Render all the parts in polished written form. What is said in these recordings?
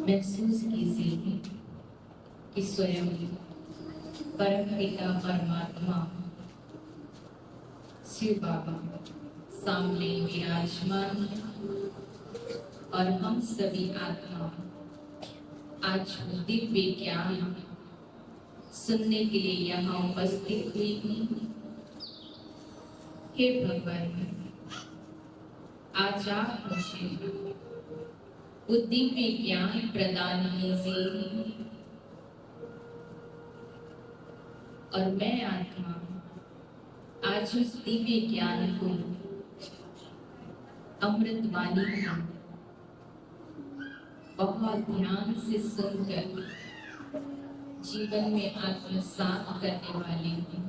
महसूस कीजिए कि स्वयं परम पिता परमात्मा शिव बाबा सामने विराजमान और हम सभी आत्मा आज दिव्य ज्ञान सुनने के लिए यहाँ उपस्थित हुई हैं। हे भगवान, आज आप मुझे वो दिव्य ज्ञान प्रदान कीजिए और मैं आत्मा आज उस दिव्य ज्ञान को अमृत वाणी को बहुत ध्यान से सुनकर जीवन में आत्मसात करने वाले हैं।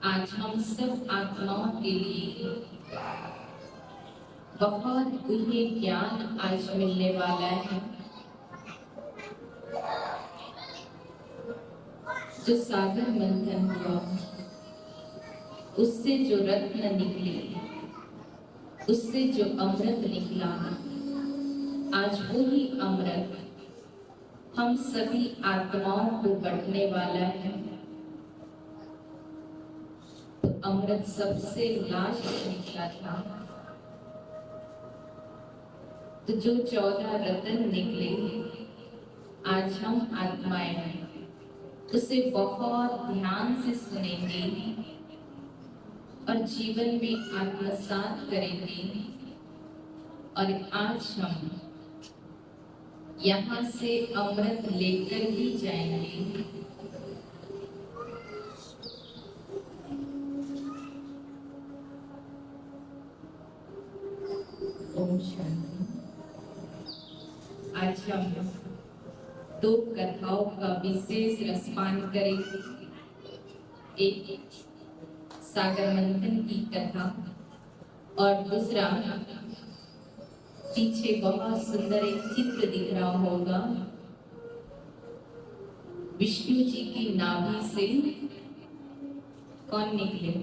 आज हम सब आत्माओं के लिए बहुत गुह्य ज्ञान आज मिलने वाला है। जो सागर मंथन हुआ उससे जो रत्न निकले, उससे जो अमृत निकला, आज वही अमृत हम सभी आत्माओं को बंटने वाला है। तो अमृत सबसे लास्ट निकला था, तो जो 14 रत्न निकले आज हम आत्माएं उसे बहुत ध्यान से सुनेंगे और जीवन में आत्मसात करेंगे। और आज हम यहाँ से अमृत लेकर ही जाएंगे। ओम शांति। आज हम 2 कथाओं का विशेष रसपान करेंगे। एक सागर मंथन की कथा और दूसरा पीछे बहुत सुंदर एक चित्र दिख रहा होगा। विष्णु जी की नाभि से कौन निकले?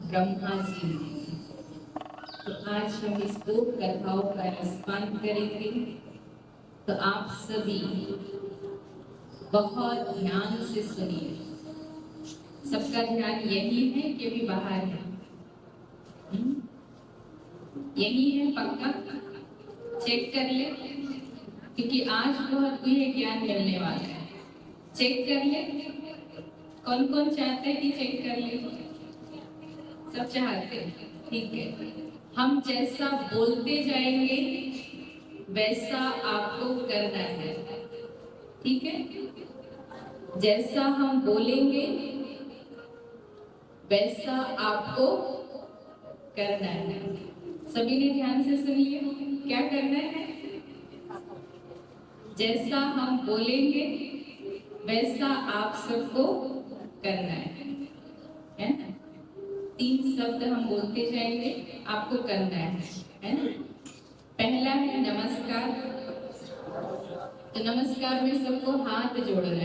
ब्रह्मा जी। तो आज हम इस 2 कथाओं का रसपान करेंगे। तो आप सभी बहुत ध्यान से सुनिए। सबका ध्यान यही है कि भी बाहर है? यही है पक्का? चेक कर ले, क्योंकि आज बहुत गुह्य ज्ञान मिलने वाला है। चेक कर ले। कौन कौन चाहते हैं कि चेक कर ले? सब चाहते हैं, ठीक है। हम जैसा बोलते जाएंगे वैसा आपको करना है, ठीक है। जैसा हम बोलेंगे वैसा आपको करना है। सभी ने ध्यान से सुन लिया? क्या करना है? जैसा हम बोलेंगे वैसा आप सबको करना है ना? 3 शब्द हम बोलते जाएंगे, आपको करना है ना? पहला है नमस्कार। तो नमस्कार में सबको हाथ जोड़ना है।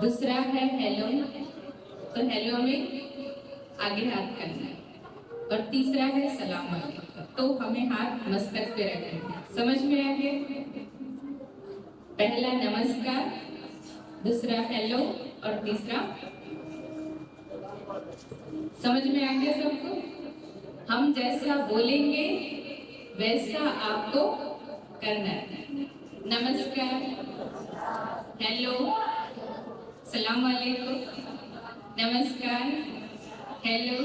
दूसरा है हेलो। तो हेलो में आगे हाथ करना है। और तीसरा है सलाम अलैकुम। तो हमें हाथ मस्तक पे रखना है। समझ में आ गया? पहला नमस्कार, दूसरा हेलो और तीसरा समझ में आ गया सबको? हम जैसा बोलेंगे वैसा आपको करना है। नमस्कार, हेलो, सलाम अलैकुम। नमस्कार, हेलो,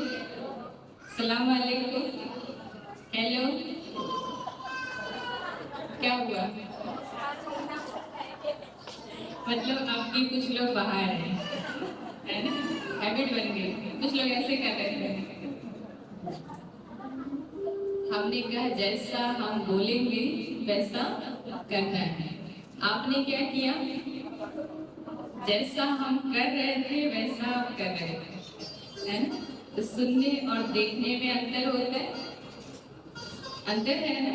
सलाम अलैकुम, हेलो। क्या हुआ? मतलब आपकी कुछ लोग बाहर हैं, है ना? हैबिट बन गई। कुछ लोग ऐसे कर रहे थे। हमने कहा जैसा हम बोलेंगे वैसा करना है। आपने क्या किया? जैसा हम कर रहे थे वैसा आप कर रहे थे, है ना? तो सुनने और देखने में अंतर होता है, अंतर है ना?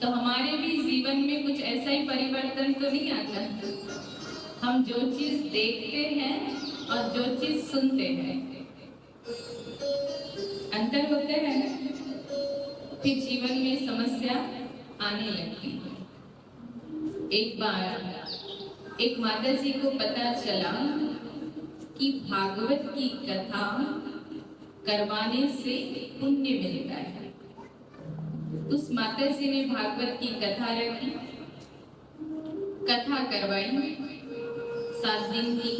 तो हमारे भी जीवन में कुछ ऐसा ही परिवर्तन तो नहीं आता? हम जो चीज देखते हैं और जो चीज सुनते हैं, अंतर होते हैं ना? फिर जीवन में समस्या आने लगती है। एक बार एक माता जी को पता चला कि भागवत की कथा करवाने से पुण्य मिलता है। उस माता जी ने भागवत की कथा रखी, कथा करवाई, 7 दिन की।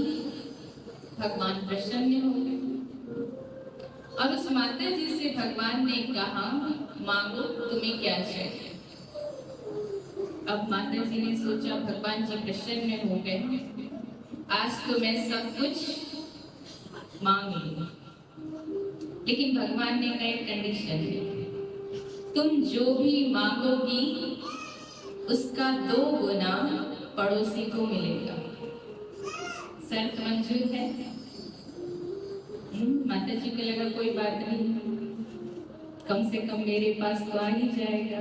भगवान प्रसन्न हो गए और उस माता जी से भगवान ने कहा, मांगो तुम्हें क्या चाहिए। अब माता जी ने सोचा भगवान जी प्रसन्न हो गए, आज तो मैं सब कुछ मांग लूं। लेकिन भगवान ने कहा एक कंडीशन है, तुम जो भी मांगोगी उसका 2 गुना पड़ोसी को मिलेगा। शर्त मंजूर है? माता जी को लगा कोई बात नहीं, कम से कम मेरे पास तो आ ही जाएगा।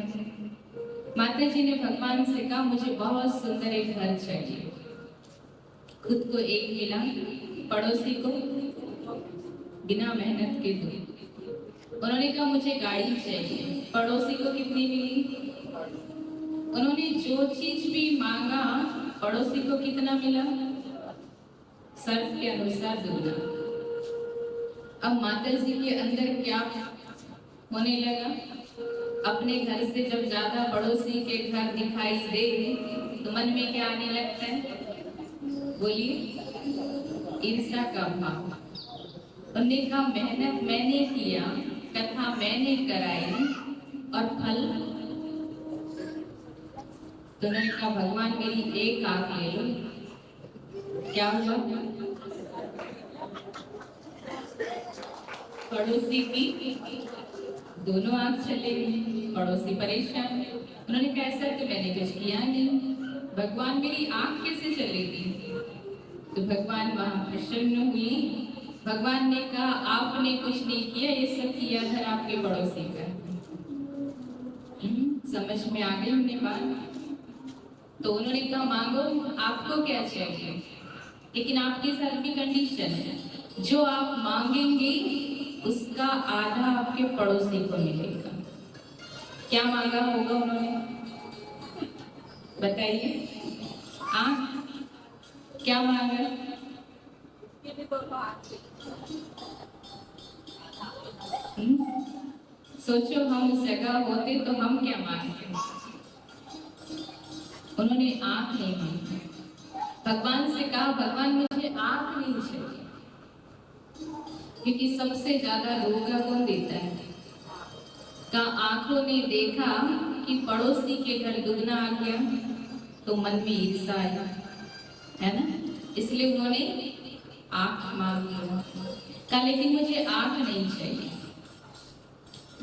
माता जी ने भगवान से कहा, मुझे बहुत सुंदर एक घर चाहिए। खुद को एक मिला, पड़ोसी को बिना मेहनत के 2। उन्होंने कहा मुझे गाड़ी चाहिए, पड़ोसी को कितनी मिली? उन्होंने जो चीज भी मांगा, पड़ोसी को कितना मिला? शर्त के अनुसार 2 गुना। अब माता जी के अंदर क्या होने लगा? अपने घर से जब ज्यादा पड़ोसी के घर दिखाई दे तो मन में क्या आने लगता है? बोलिए, ईर्ष्या का भाव। उन्होंने कहा मेहनत मैंने किया, कथा मैंने कराई और फल। तो उन्होंने कहा भगवान मेरी एक आंख ले लो। क्या हुआ? पड़ोसी की दोनों आंख चले गई। पड़ोसी परेशान। उन्होंने कहा ऐसा तो मैंने कुछ किया नहीं, भगवान मेरी आंख कैसे चलेगी? तो भगवान वहां प्रसन्न हुए। भगवान ने कहा आपने कुछ नहीं किया, ये सब किया था आपके पड़ोसी का। समझ में आ गई उन्हें बात? तो उन्होंने कहा मांगो, आपको क्या चाहिए, लेकिन आपके साथ भी कंडीशन है, जो आप मांगेंगे उसका आधा आपके पड़ोसी को मिलेगा। क्या मांगा होगा उन्होंने? बताइए, क्या मांगा? सोचो हम उस जगह होते तो हम क्या मांगते? उन्होंने आंख नहीं मांगी। भगवान से कहा भगवान मुझे आंख नहीं चाहिए, क्योंकि सबसे ज्यादा धोखा कौन देता है? का आंखों ने देखा कि पड़ोसी के घर दुगना आ गया तो मन में ईर्ष्या आया, है ना? इसलिए उन्होंने आंख मांग लिया। कहा लेकिन मुझे आंख नहीं चाहिए,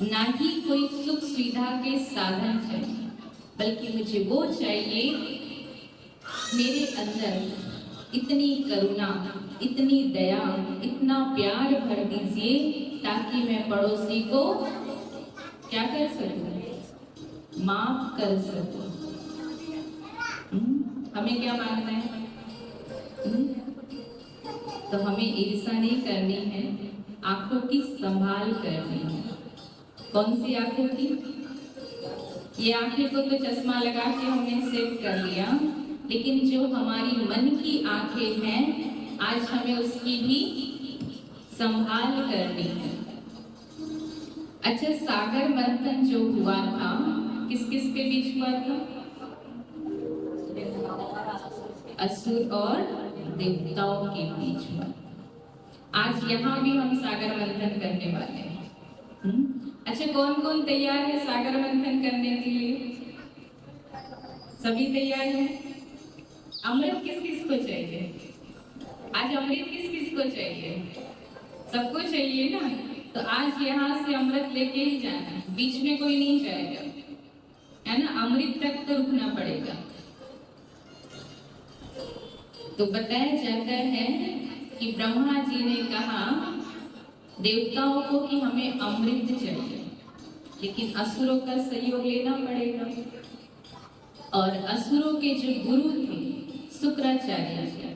ना ही कोई सुख सुविधा के साधन चाहिए, बल्कि मुझे वो चाहिए मेरे अंदर इतनी करुणा, इतनी दया, इतना प्यार भर दीजिए ताकि मैं पड़ोसी को क्या कर सकूं? माफ कर सकूं। हमें क्या मांगना है? तो हमें ईर्ष्या नहीं करनी है, आंखों की संभाल करनी है। कौन सी आंखों की? ये आंखें को तो चश्मा लगा के हमने सेट कर लिया, लेकिन जो हमारी मन की आंखें हैं, आज हमें उसकी भी संभाल करनी है। अच्छा, सागर मंथन जो हुआ था किस किस के बीच हुआ था? असुर और देवताओं के बीच हुआ। आज यहाँ भी हम सागर मंथन करने वाले हैं। अच्छा, कौन कौन तैयार है सागर मंथन करने के लिए? सभी तैयार हैं? अमृत किस किस को चाहिए? आज अमृत किस किस को चाहिए? सबको चाहिए ना? तो आज यहाँ से अमृत लेके ही जाना, बीच में कोई नहीं जाएगा, है ना? अमृत तक तो रुकना पड़ेगा। तो बताया जाता है कि ब्रह्मा जी ने कहा देवताओं को कि हमें अमृत चाहिए, लेकिन असुरों का सहयोग लेना पड़ेगा। और असुरों के जो गुरु थे शुक्राचार्य जी,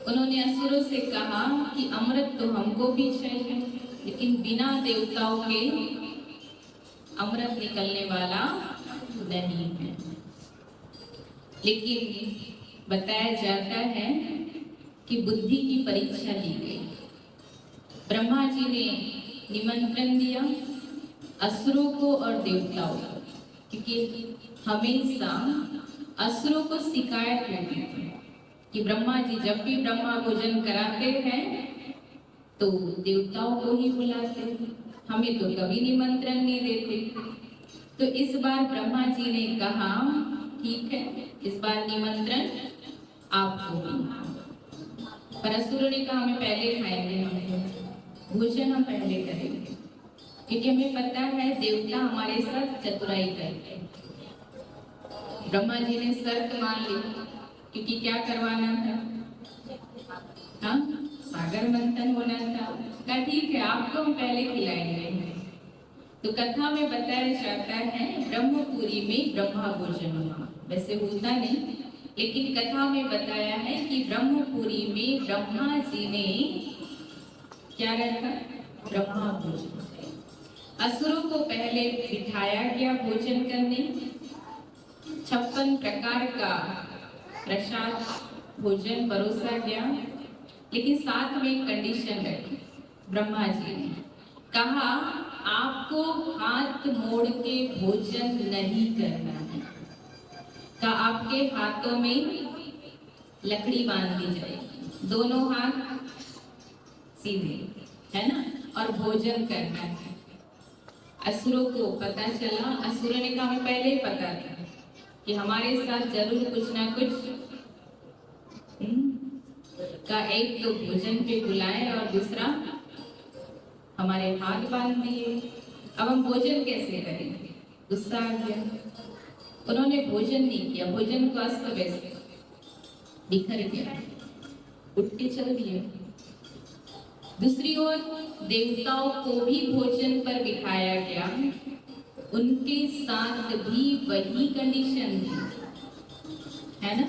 उन्होंने असुरों से कहा कि अमृत तो हमको भी चाहिए, लेकिन बिना देवताओं के अमृत निकलने वाला नहीं है। लेकिन बताया जाता है कि बुद्धि की परीक्षा ली गई। ब्रह्मा जी ने निमंत्रण दिया असुरों को और देवताओं को, क्योंकि हमेशा असुरों को शिकायत होती थी कि ब्रह्मा जी जब भी ब्रह्मा भोजन कराते हैं तो देवताओं को ही बुलाते हैं, हमें तो कभी निमंत्रण नहीं देते। तो इस बार ब्रह्मा जी ने कहा ठीक है, इस बार निमंत्रण आपको भी। पर असुरों ने कहा हमें पहले खाएंगे, हम भोजन हम पहले करेंगे, क्योंकि हमें पता है देवता हमारे साथ चतुराई करते हैं। ब्रह्मा जी ने शर्त मान ली, क्योंकि क्या करवाना था, हाँ सागर मंथन होना था। कहा ठीक है आपको हम पहले खिलाएंगे। तो कथा में बताया जाता है ब्रह्मपुरी में ब्रह्मा भोजन हुआ, वैसे होता नहीं, लेकिन कथा में बताया है कि ब्रह्मपुरी में ब्रह्मा जी ने क्या रखा, ब्रह्मा भोजन। असुरों को पहले बिठाया गया भोजन करने, 56 प्रकार का प्रसाद भोजन परोसा गया, लेकिन साथ में एक कंडीशन रखी ब्रह्मा जी ने, कहा आपको हाथ मोड़ के भोजन नहीं करना है। कहा आपके हाथों में लकड़ी बांध दी जाएगी, दोनों हाथ सीधे, है ना, और भोजन करना है। असुरों को पता चला, असुरों ने कहा हमें पहले ही पता था कि हमारे साथ जरूर कुछ ना कुछ का, एक तो भोजन पे बुलाए और दूसरा हमारे हाथ बांध दिए, अब हम भोजन कैसे करेंगे। गुस्सा आ गया, उन्होंने भोजन नहीं किया, भोजन को अस्त व्यस्त बिखर गया, उठ के चल दिए। दूसरी ओर देवताओं को भी भोजन पर बिठाया गया, उनके साथ भी वही कंडीशन थी, है ना,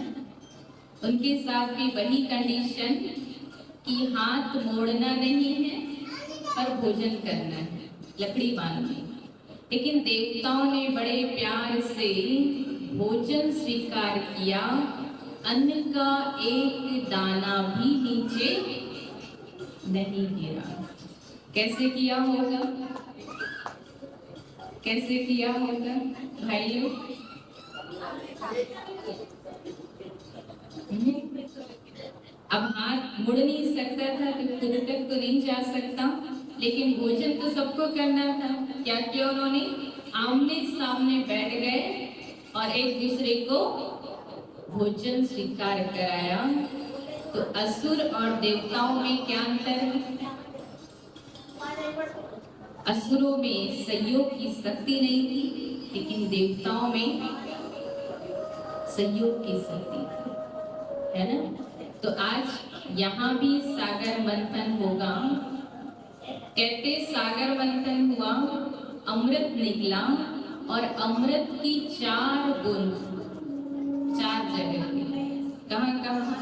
उनके साथ भी वही कंडीशन कि हाथ मोड़ना नहीं है पर भोजन करना है, लकड़ी बांधनी। लेकिन देवताओं ने बड़े प्यार से भोजन स्वीकार किया, अन्न का एक दाना भी नीचे नहीं गिरा। कैसे किया होगा, कैसे किया होगा भाइयों? अब हाथ मुड़ नहीं सकता था तो दूर तक तो नहीं जा सकता, लेकिन भोजन तो सबको करना था। क्या किया उन्होंने, आमने सामने बैठ गए और एक दूसरे को भोजन स्वीकार कराया। तो असुर और देवताओं में क्या अंतर है? असुरों में सहयोग की शक्ति नहीं थी, लेकिन देवताओं में सहयोग की शक्ति थी, है ना। तो आज यहाँ भी सागर मंथन होगा। कहते सागर मंथन हुआ, अमृत निकला और अमृत की 4 बूंद 4 जगह पे, कहाँ कहाँ,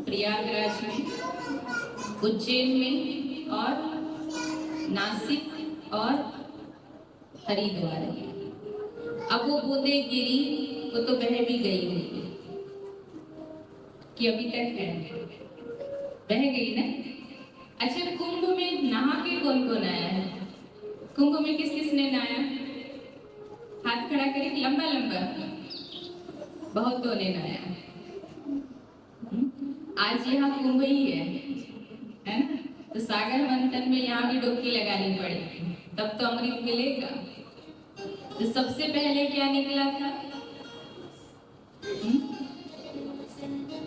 प्रयागराज में, उज्जैन में और नासिक और हरिद्वार में। अब वो बूंदे गिरी वो तो बह भी गई होगी कि अभी तक है, बह गई ना। अच्छा, कुंभ में नहा के कौन कौन आया है? कुंभ में किस किस ने नहाया? हाथ खड़ा करके, लंबा लंबा, बहुतों ने नहाया। आज यहाँ कुंभ ही है ना। तो सागर मंथन में यहाँ भी डुबकी लगानी पड़ेगी, तब तो अमृत मिलेगा। तो सबसे पहले क्या निकला था?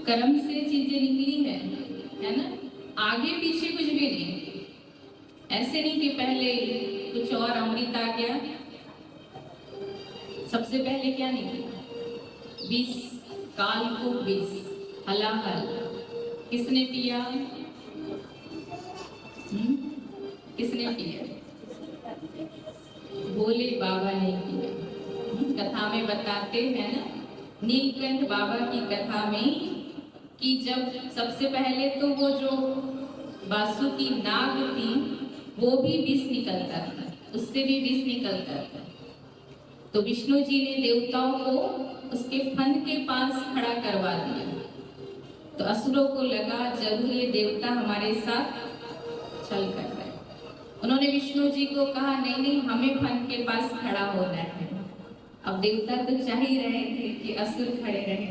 कर्म से चीजें निकली है ना, आगे पीछे कुछ भी नहीं। ऐसे नहीं कि पहले कुछ और अमृत आ गया। सबसे पहले क्या निकला? विष, काल को विष, हलाहल। किसने पिया? किसने पिया? भोले बाबा ने पिया। कथा में बताते हैं ना, नीलकंठ बाबा की कथा में, कि जब सबसे पहले तो वो जो बासुकी नाग थी वो भी विष निकलता था, उससे भी विष निकलता था। तो विष्णु जी ने देवताओं को उसके फन के पास खड़ा करवा दिया। तो असुरों को लगा जरूर ये देवता हमारे साथ छल कर रहे हैं। उन्होंने विष्णु जी को कहा नहीं नहीं, हमें फन के पास खड़ा होना है। अब देवता तो चाह ही रहे थे कि असुर खड़े रहे,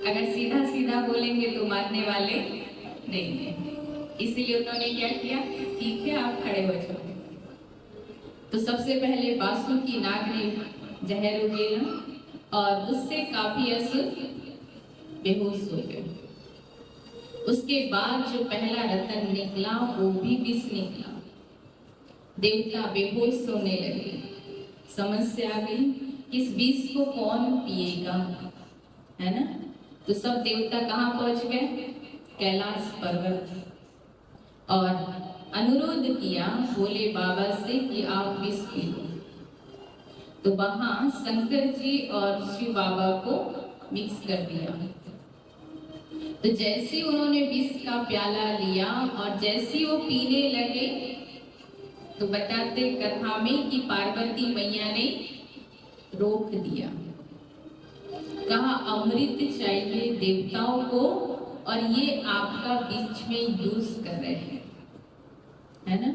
अगर सीधा सीधा बोलेंगे तो मारने वाले नहीं है, इसीलिए उन्होंने क्या किया, ठीक है आप खड़े हो जाओ। तो सबसे पहले बासुकी नाग ने जहर उगेला और उससे काफी असुर बेहोश हो गए। उसके बाद जो पहला रतन निकला वो भी विष निकला। देवता बेहोश होने लगे। समस्या आ गई, इस विष को कौन पिएगा, है ना। तो सब देवता कहाँ पहुंच गए, कैलाश पर्वत, और अनुरोध किया भोले बाबा से कि आप विष पी लो। तो वहां शंकर जी और शिव बाबा को मिक्स कर दिया। तो जैसे उन्होंने विष का प्याला लिया और जैसे वो पीने लगे, तो बताते कथा में कि पार्वती मैया ने रोक दिया, कहा अमृत चाहिए देवताओं को और ये आपका बीच में यूज कर रहे हैं, है ना।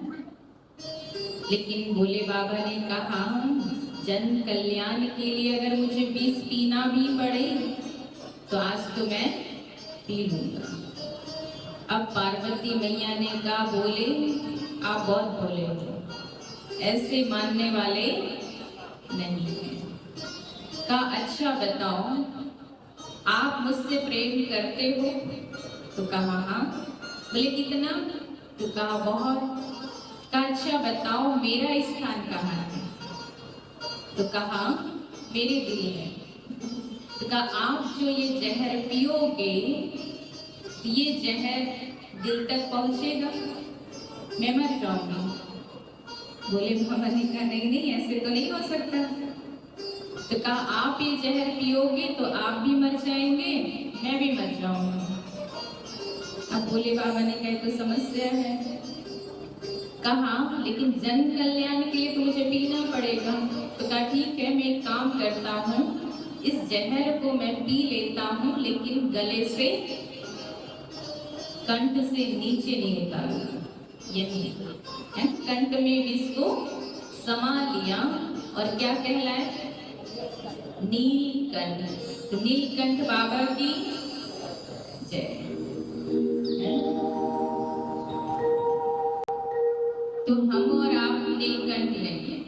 लेकिन भोले बाबा ने कहा जन कल्याण के लिए अगर मुझे विष पीना भी पड़े तो आज तो मैं पी लूंगा। अब पार्वती मैया ने कहा बोले आप बहुत भोले हो, ऐसे मानने वाले नहीं है। कहा अच्छा बताओ आप मुझसे प्रेम करते हो, तो कहा हाँ। बोले कितना, तो कहा बहुत। कहा अच्छा बताओ मेरा स्थान कहाँ है, तो कहा मेरे दिल में। तो कहा आप जो ये जहर पियोगे ये जहर दिल तक पहुंचेगा, मैं मर जाऊंगी। बोले बाबा ने कहा नहीं नहीं ऐसे तो नहीं हो सकता। तो कहा आप ये जहर पियोगे तो आप भी मर जाएंगे, मैं भी मर जाऊंगा। अब भोले बाबा ने कहा तो समस्या है। कहा लेकिन जन कल्याण के लिए तो मुझे पीना पड़ेगा। तो कहा ठीक है मैं एक काम करता हूँ, इस जहर को मैं पी लेता हूँ लेकिन गले से कंठ से नीचे नहीं उतारूंगा। यही है, कंठ में विष को समा लिया और क्या कहलाए, नीलकंठ। तो नीलकंठ बाबा की जय। तो हम और आप नीलकंठ लेंगे।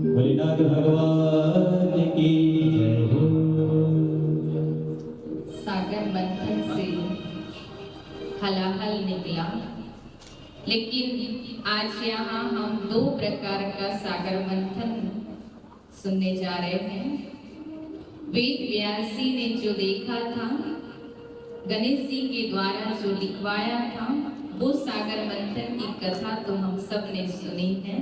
भोलेनाथ भगवान की जय हो। सागर मंथन से हलाहल निकला, लेकिन आज यहाँ हम दो प्रकार का सागर मंथन सुनने जा रहे हैं। वेद व्यासी ने जो देखा था, गणेश जी के द्वारा जो लिखवाया था, वो सागर मंथन की कथा तो हम सब ने सुनी है।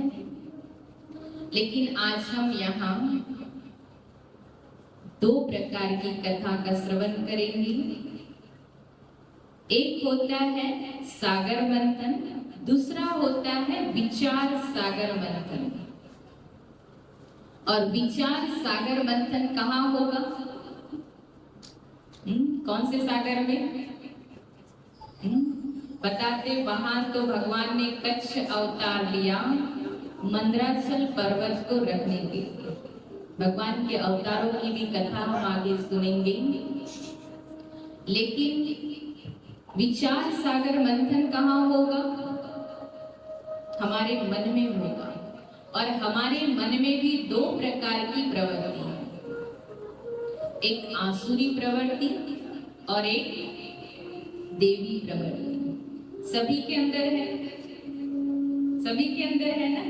लेकिन आज हम यहाँ दो प्रकार की कथा का श्रवण करेंगे। एक होता है सागर मंथन, दूसरा होता है विचार सागर मंथन। और विचार सागर मंथन कहाँ होगा? कौन से सागर में? बताते, वहां तो भगवान ने कच्छ अवतार लिया मंदराचल पर्वत को रखने के लिए। भगवान के अवतारों की भी कथा हम आगे सुनेंगे। लेकिन विचार सागर मंथन कहाँ होगा? हमारे मन में होगा। और हमारे मन में भी दो प्रकार की प्रवृत्ति है, एक आसुरी प्रवृत्ति और एक देवी प्रवृत्ति। सभी के अंदर है, सभी के अंदर है ना।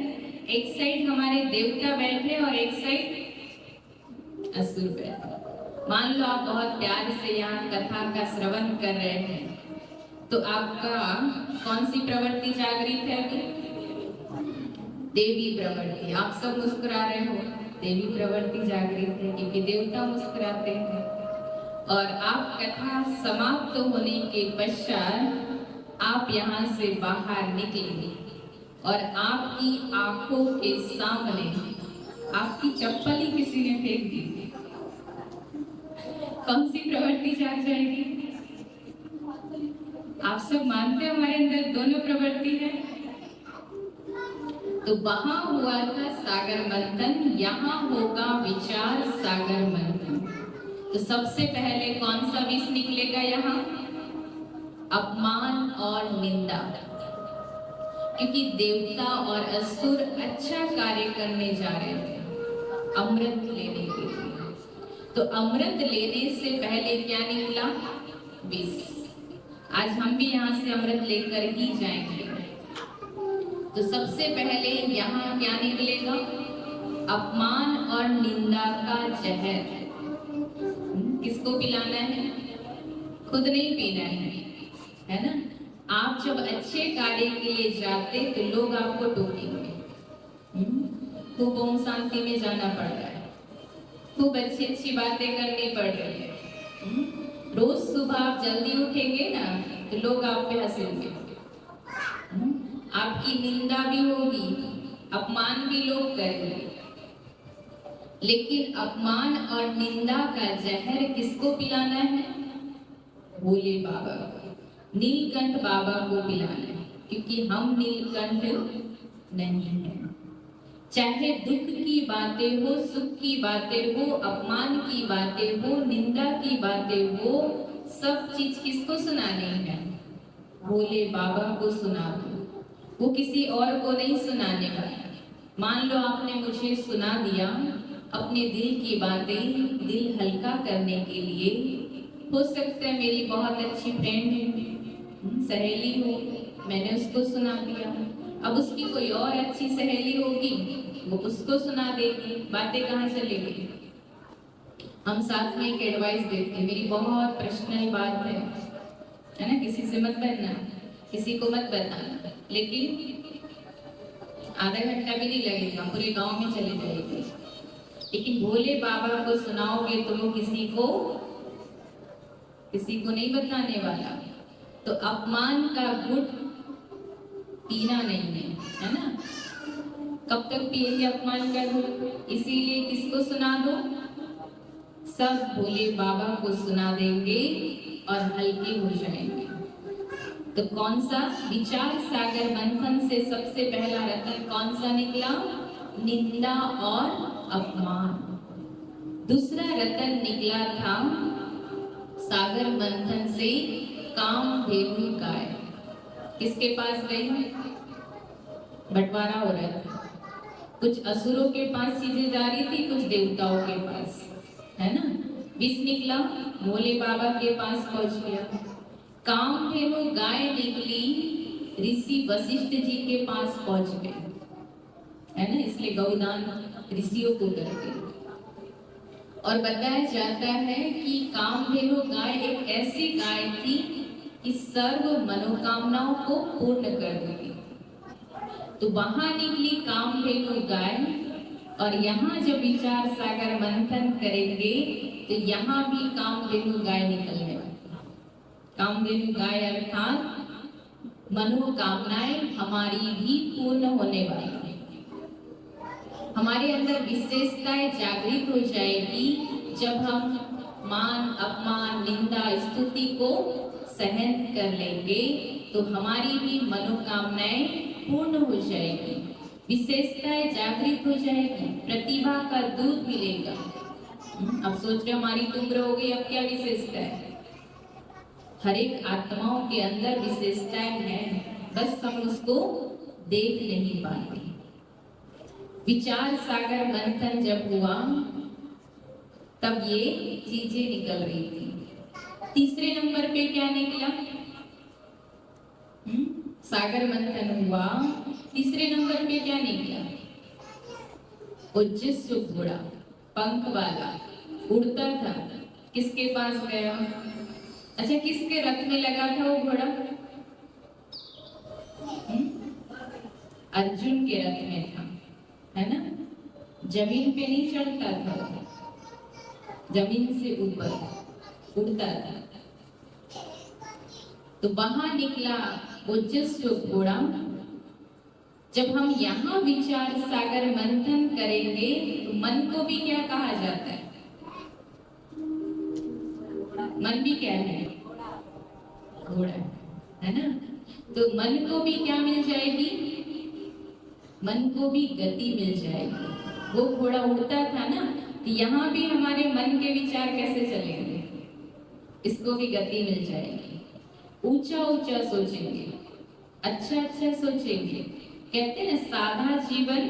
एक साइड हमारे देवता बैठे और एक साइड असुर बैठे। मान लो आप बहुत प्यार से यहाँ कथा का श्रवण कर रहे हैं, तो आपका कौन सी प्रवृत्ति जागृत है? देवी प्रवृत्ति। आप सब मुस्कुरा रहे हो, देवी प्रवृत्ति जागृत है, क्योंकि देवता मुस्कुराते हैं। और आप कथा समाप्त होने के पश्चात आप यहाँ से बाहर निकलेंगे और आपकी आंखों के सामने आपकी चप्पल ही किसी ने फेंक दी। कौन सी प्रवृत्ति जाग जाएगी? आप सब मानते हैं हमारे अंदर दोनों प्रवृत्ति है। तो वहां हुआ था सागर मंथन, यहाँ होगा विचार सागर मंथन। तो सबसे पहले कौन सा विष निकलेगा यहाँ? अपमान और निंदा। क्योंकि देवता और असुर अच्छा कार्य करने जा रहे थे, अमृत लेने के लिए। तो अमृत लेने से पहले क्या निकला? विष। आज हम भी यहाँ से अमृत लेकर ही जाएंगे। तो सबसे पहले यहाँ क्या निकलेगा? अपमान और निंदा का जहर। किसको पिलाना है? खुद नहीं पीना है ना। आप जब अच्छे कार्य के लिए जाते तो लोग आपको टोकेंगे। खूब ओम शांति में जाना पड़ रहा है, खूब अच्छी अच्छी बातें करनी पड़ रही है। रोज सुबह आप जल्दी उठेंगे ना तो लोग आप पे हंसेंगे, आपकी निंदा भी होगी, अपमान भी लोग करेंगे। लेकिन अपमान और निंदा का जहर किसको पिलाना है? भोले बाबा को, नीलकंठ बाबा को पिलाना है। क्योंकि हम नीलकंठ नहीं हैं। चाहे दुख की बातें हो, सुख की बातें हो, अपमान की बातें हो, निंदा की बातें हो, सब चीज किसको सुनानी है? भोले बाबा को सुना दो, वो किसी और को नहीं सुनाने वाला। मान लो आपने मुझे सुना दिया अपने दिल की बातें, दिल हल्का करने के लिए। हो सकता है मेरी बहुत अच्छी फ्रेंड है, सहेली हो, मैंने उसको सुना दिया। अब उसकी कोई और अच्छी सहेली होगी, वो उसको सुना देगी। बातें कहाँ चलेगी? हम साथ में एक एडवाइस देते हैं, मेरी बहुत पर्सनल बात है ना, किसी से मत करना, किसी को मत बताना। लेकिन आधा घंटा भी नहीं लगेगा, पूरे गांव में चले जाएगी। लेकिन भोले बाबा को सुनाओगे तो वो किसी को नहीं बताने वाला। तो अपमान का घुट पीना नहीं है ना। कब तक पिएंगे अपमान का घुट? इसीलिए किसको सुना दो? सब भोले बाबा को सुना देंगे और हल्के हो जाएंगे। तो कौन सा? विचार सागर मंथन से सबसे पहला रतन कौन सा निकला? निंदा और अपमान। दूसरा रतन निकला था सागर मंथन से कामधेनु गाय। किसके पास गई? बंटवारा हो रहा था, कुछ असुरों के पास चीजें जा रही थी, कुछ देवताओं के पास, है ना। विष निकला, भोले बाबा के पास पहुंच गया। कामधेनु गाय निकली, ऋषि वशिष्ठ जी के पास पहुंच गए, है ना। इसलिए गौदान ऋषियों को करते हैं। और बताया जाता है कि कामधेनु गाय एक ऐसी गाय थी कि सर्व मनोकामनाओं को पूर्ण कर देती। तो वहां निकली कामधेनु गाय, और यहाँ जब विचार सागर मंथन करेंगे तो यहाँ भी कामधेनु गाय निकलने वाली। कामधेनु गाय अर्थात मनोकामनाएं हमारी भी पूर्ण होने वाली है। हमारे अंदर विशेषताएं जागृत हो जाएगी जब हम मान अपमान निंदा स्तुति को सहन कर लेंगे, तो हमारी भी मनोकामनाएं पूर्ण हो जाएगी, विशेषताएं जागृत हो जाएगी, प्रतिभा का दूध मिलेगा। अब सोच रहे हमारी तो उम्र हो गई, अब क्या विशेषता है? हर एक आत्माओं के अंदर विशेषताएं हैं, बस हम उसको देख नहीं पाते। विचार सागर मंथन जब हुआ तब ये चीजें निकल रही थी। तीसरे नंबर पे क्या निकला? सागर मंथन हुआ, तीसरे नंबर पे क्या निकला? ओजस्वी घोड़ा, पंख वाला, उड़ता था। किसके पास गया? अच्छा, किसके रथ में लगा था वो घोड़ा? अर्जुन के रथ में था, है ना। जमीन पे नहीं चढ़ता था, जमीन से ऊपर उड़ता था। तो वहां निकला ओजस्वी घोड़ा। जब हम यहाँ विचार सागर मंथन करेंगे तो मन को भी क्या कहा जाता है? मन भी क्या है? घोड़ा, है ना। तो मन को भी क्या मिल जाएगी? मन को भी गति मिल जाएगी। वो घोड़ा उड़ता था ना, तो यहाँ भी हमारे मन के विचार कैसे चलेंगे? इसको भी गति मिल जाएगी। ऊंचा ऊंचा सोचेंगे, अच्छा अच्छा सोचेंगे। कहते हैं ना, साधा जीवन,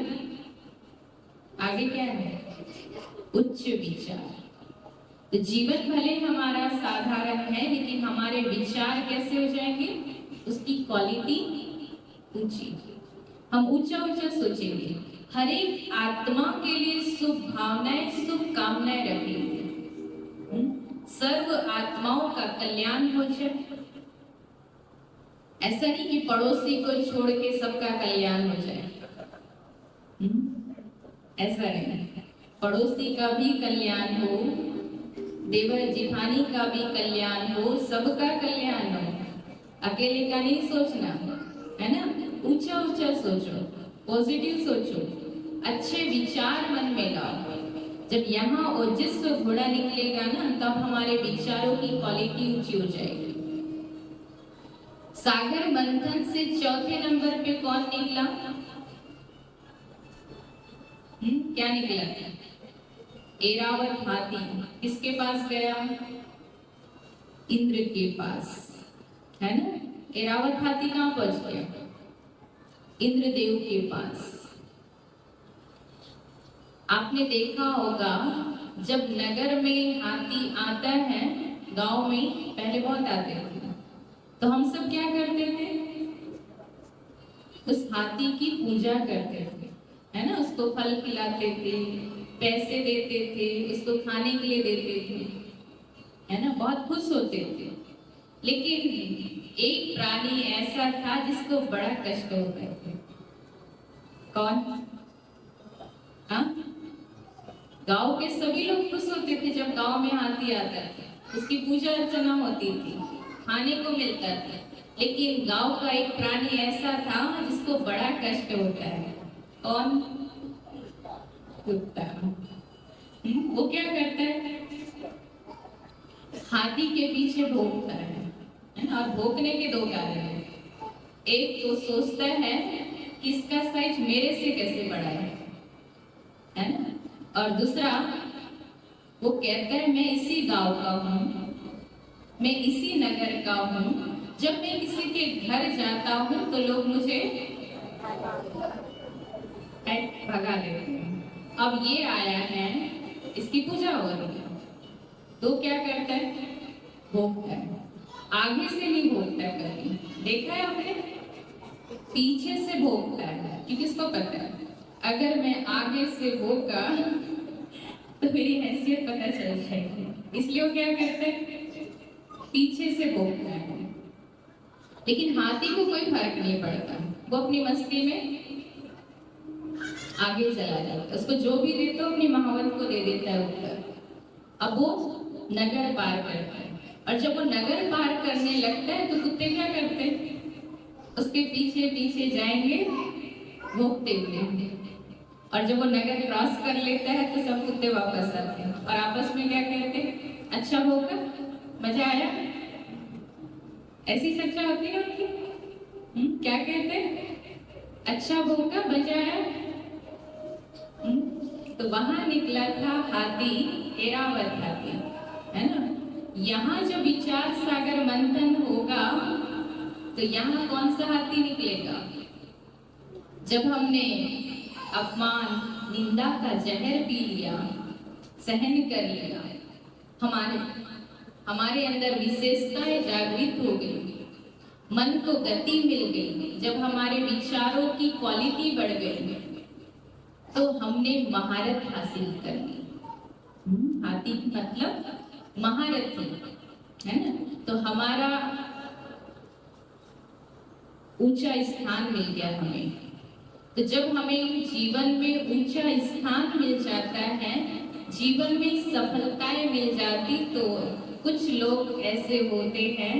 आगे क्या है? उच्च विचार। तो जीवन भले हमारा साधारण है, लेकिन हमारे विचार कैसे हो जाएंगे? उसकी क्वालिटी ऊंची। हम ऊंचा ऊंचा सोचेंगे, हर एक आत्मा के लिए शुभ भावनाएं शुभ कामनाएं रखेंगे। सर्व आत्माओं का कल्याण हो जाए। ऐसा नहीं कि पड़ोसी को छोड़ के सबका कल्याण हो जाए, ऐसा नहीं। पड़ोसी का भी कल्याण हो, देवर जिठानी का भी कल्याण हो, सबका कल्याण हो। अकेले का नहीं सोचना, है ना। ऊंचा ऊंचा सोचो, पॉजिटिव सोचो, अच्छे विचार मन में लाओ। जब यहाँ ओजस्वी घोड़ा निकलेगा ना, तब हमारे विचारों की क्वालिटी ऊंची हो जाएगी। सागर मंथन से चौथे नंबर पे कौन निकला? क्या निकला? ऐरावत हाथी। किसके पास गया? इंद्र के पास, है ना। ऐरावत हाथी कहाँ पहुंच गया? इंद्रदेव के पास। आपने देखा होगा, जब नगर में हाथी आता है, गांव में पहले बहुत आते थे, तो हम सब क्या करते थे? उस हाथी की पूजा करते थे, है ना। उसको फल खिलाते थे, पैसे देते थे, उसको खाने के लिए देते थे, है ना। बहुत खुश होते थे। लेकिन एक प्राणी ऐसा था जिसको बड़ा कष्ट होता था। कौन? हाँ, गांव के सभी लोग खुश होते थे जब गांव में हाथी आता था, उसकी पूजा अर्चना होती थी, खाने को मिलता था। लेकिन गांव का एक प्राणी ऐसा था जिसको बड़ा कष्ट होता है। कौन? कुत्ता। वो क्या करता है? हाथी के पीछे भोंकता है ना? और भोंकने के दो कारण हैं। एक तो सोचता है कि इसका साइज मेरे से कैसे बड़ा है ना? और दूसरा वो कहता है मैं इसी गांव का हूँ, मैं इसी नगर का हूँ, जब मैं किसी के घर जाता हूँ तो लोग मुझे भगा देते हैं। अब ये आया है, इसकी पूजा हो रही है, तो क्या करता है? भोंकता है। आगे से नहीं भोंकता है कभी, देखा है आपने? पीछे से भोंकता है, क्योंकि इसको पता है अगर मैं आगे से भोंका तो मेरी हैसियत पता चल जाएगी, इसलिए वो क्या करता है? पीछे से भोंकता है। लेकिन हाथी को कोई फर्क नहीं पड़ता, वो अपनी मस्ती में आगे चला जाता है। उसको जो भी देते हो अपनी महावत को दे देता है ऊपर। अब वो नगर पार करता है, और जब वो नगर पार करने लगता है तो कुत्ते क्या करते हैं? उसके पीछे पीछे जाएंगे भोंकते हुए, और जब वो नगर क्रॉस कर लेता है तो सब कुत्ते वापस आते हैं और आपस में क्या कहते हैं? अच्छा भोंका, मजा आया। ऐसी चर्चा होती है उनकी। क्या कहते हैं? अच्छा भोंका, मजा आया। तो वहां निकला था हाथी, एरावत हाथी, है ना? यहाँ जो विचार सागर मंथन होगा तो यहाँ कौन सा हाथी निकलेगा? जब हमने अपमान निंदा का जहर पी लिया, सहन कर लिया, हमारे अंदर विशेषताएं जागृत हो गई, मन को गति मिल गई, जब हमारे विचारों की क्वालिटी बढ़ गई तो हमने महारत हासिल कर ली। हाथी मतलब महारथी, है ना? तो हमारा ऊंचा स्थान मिल गया हमें। तो जब हमें जीवन में ऊंचा स्थान मिल जाता है, जीवन में सफलताएं मिल जाती, तो कुछ लोग ऐसे होते हैं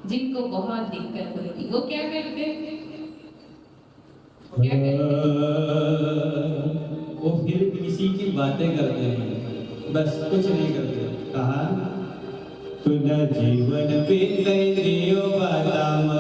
जिनको बहुत दिक्कत होती। वो क्या करते हैं? वो फिर किसी की बातें करते हैं, बस कुछ नहीं करते। कहा तुझा जीवन पिंडियो बादाम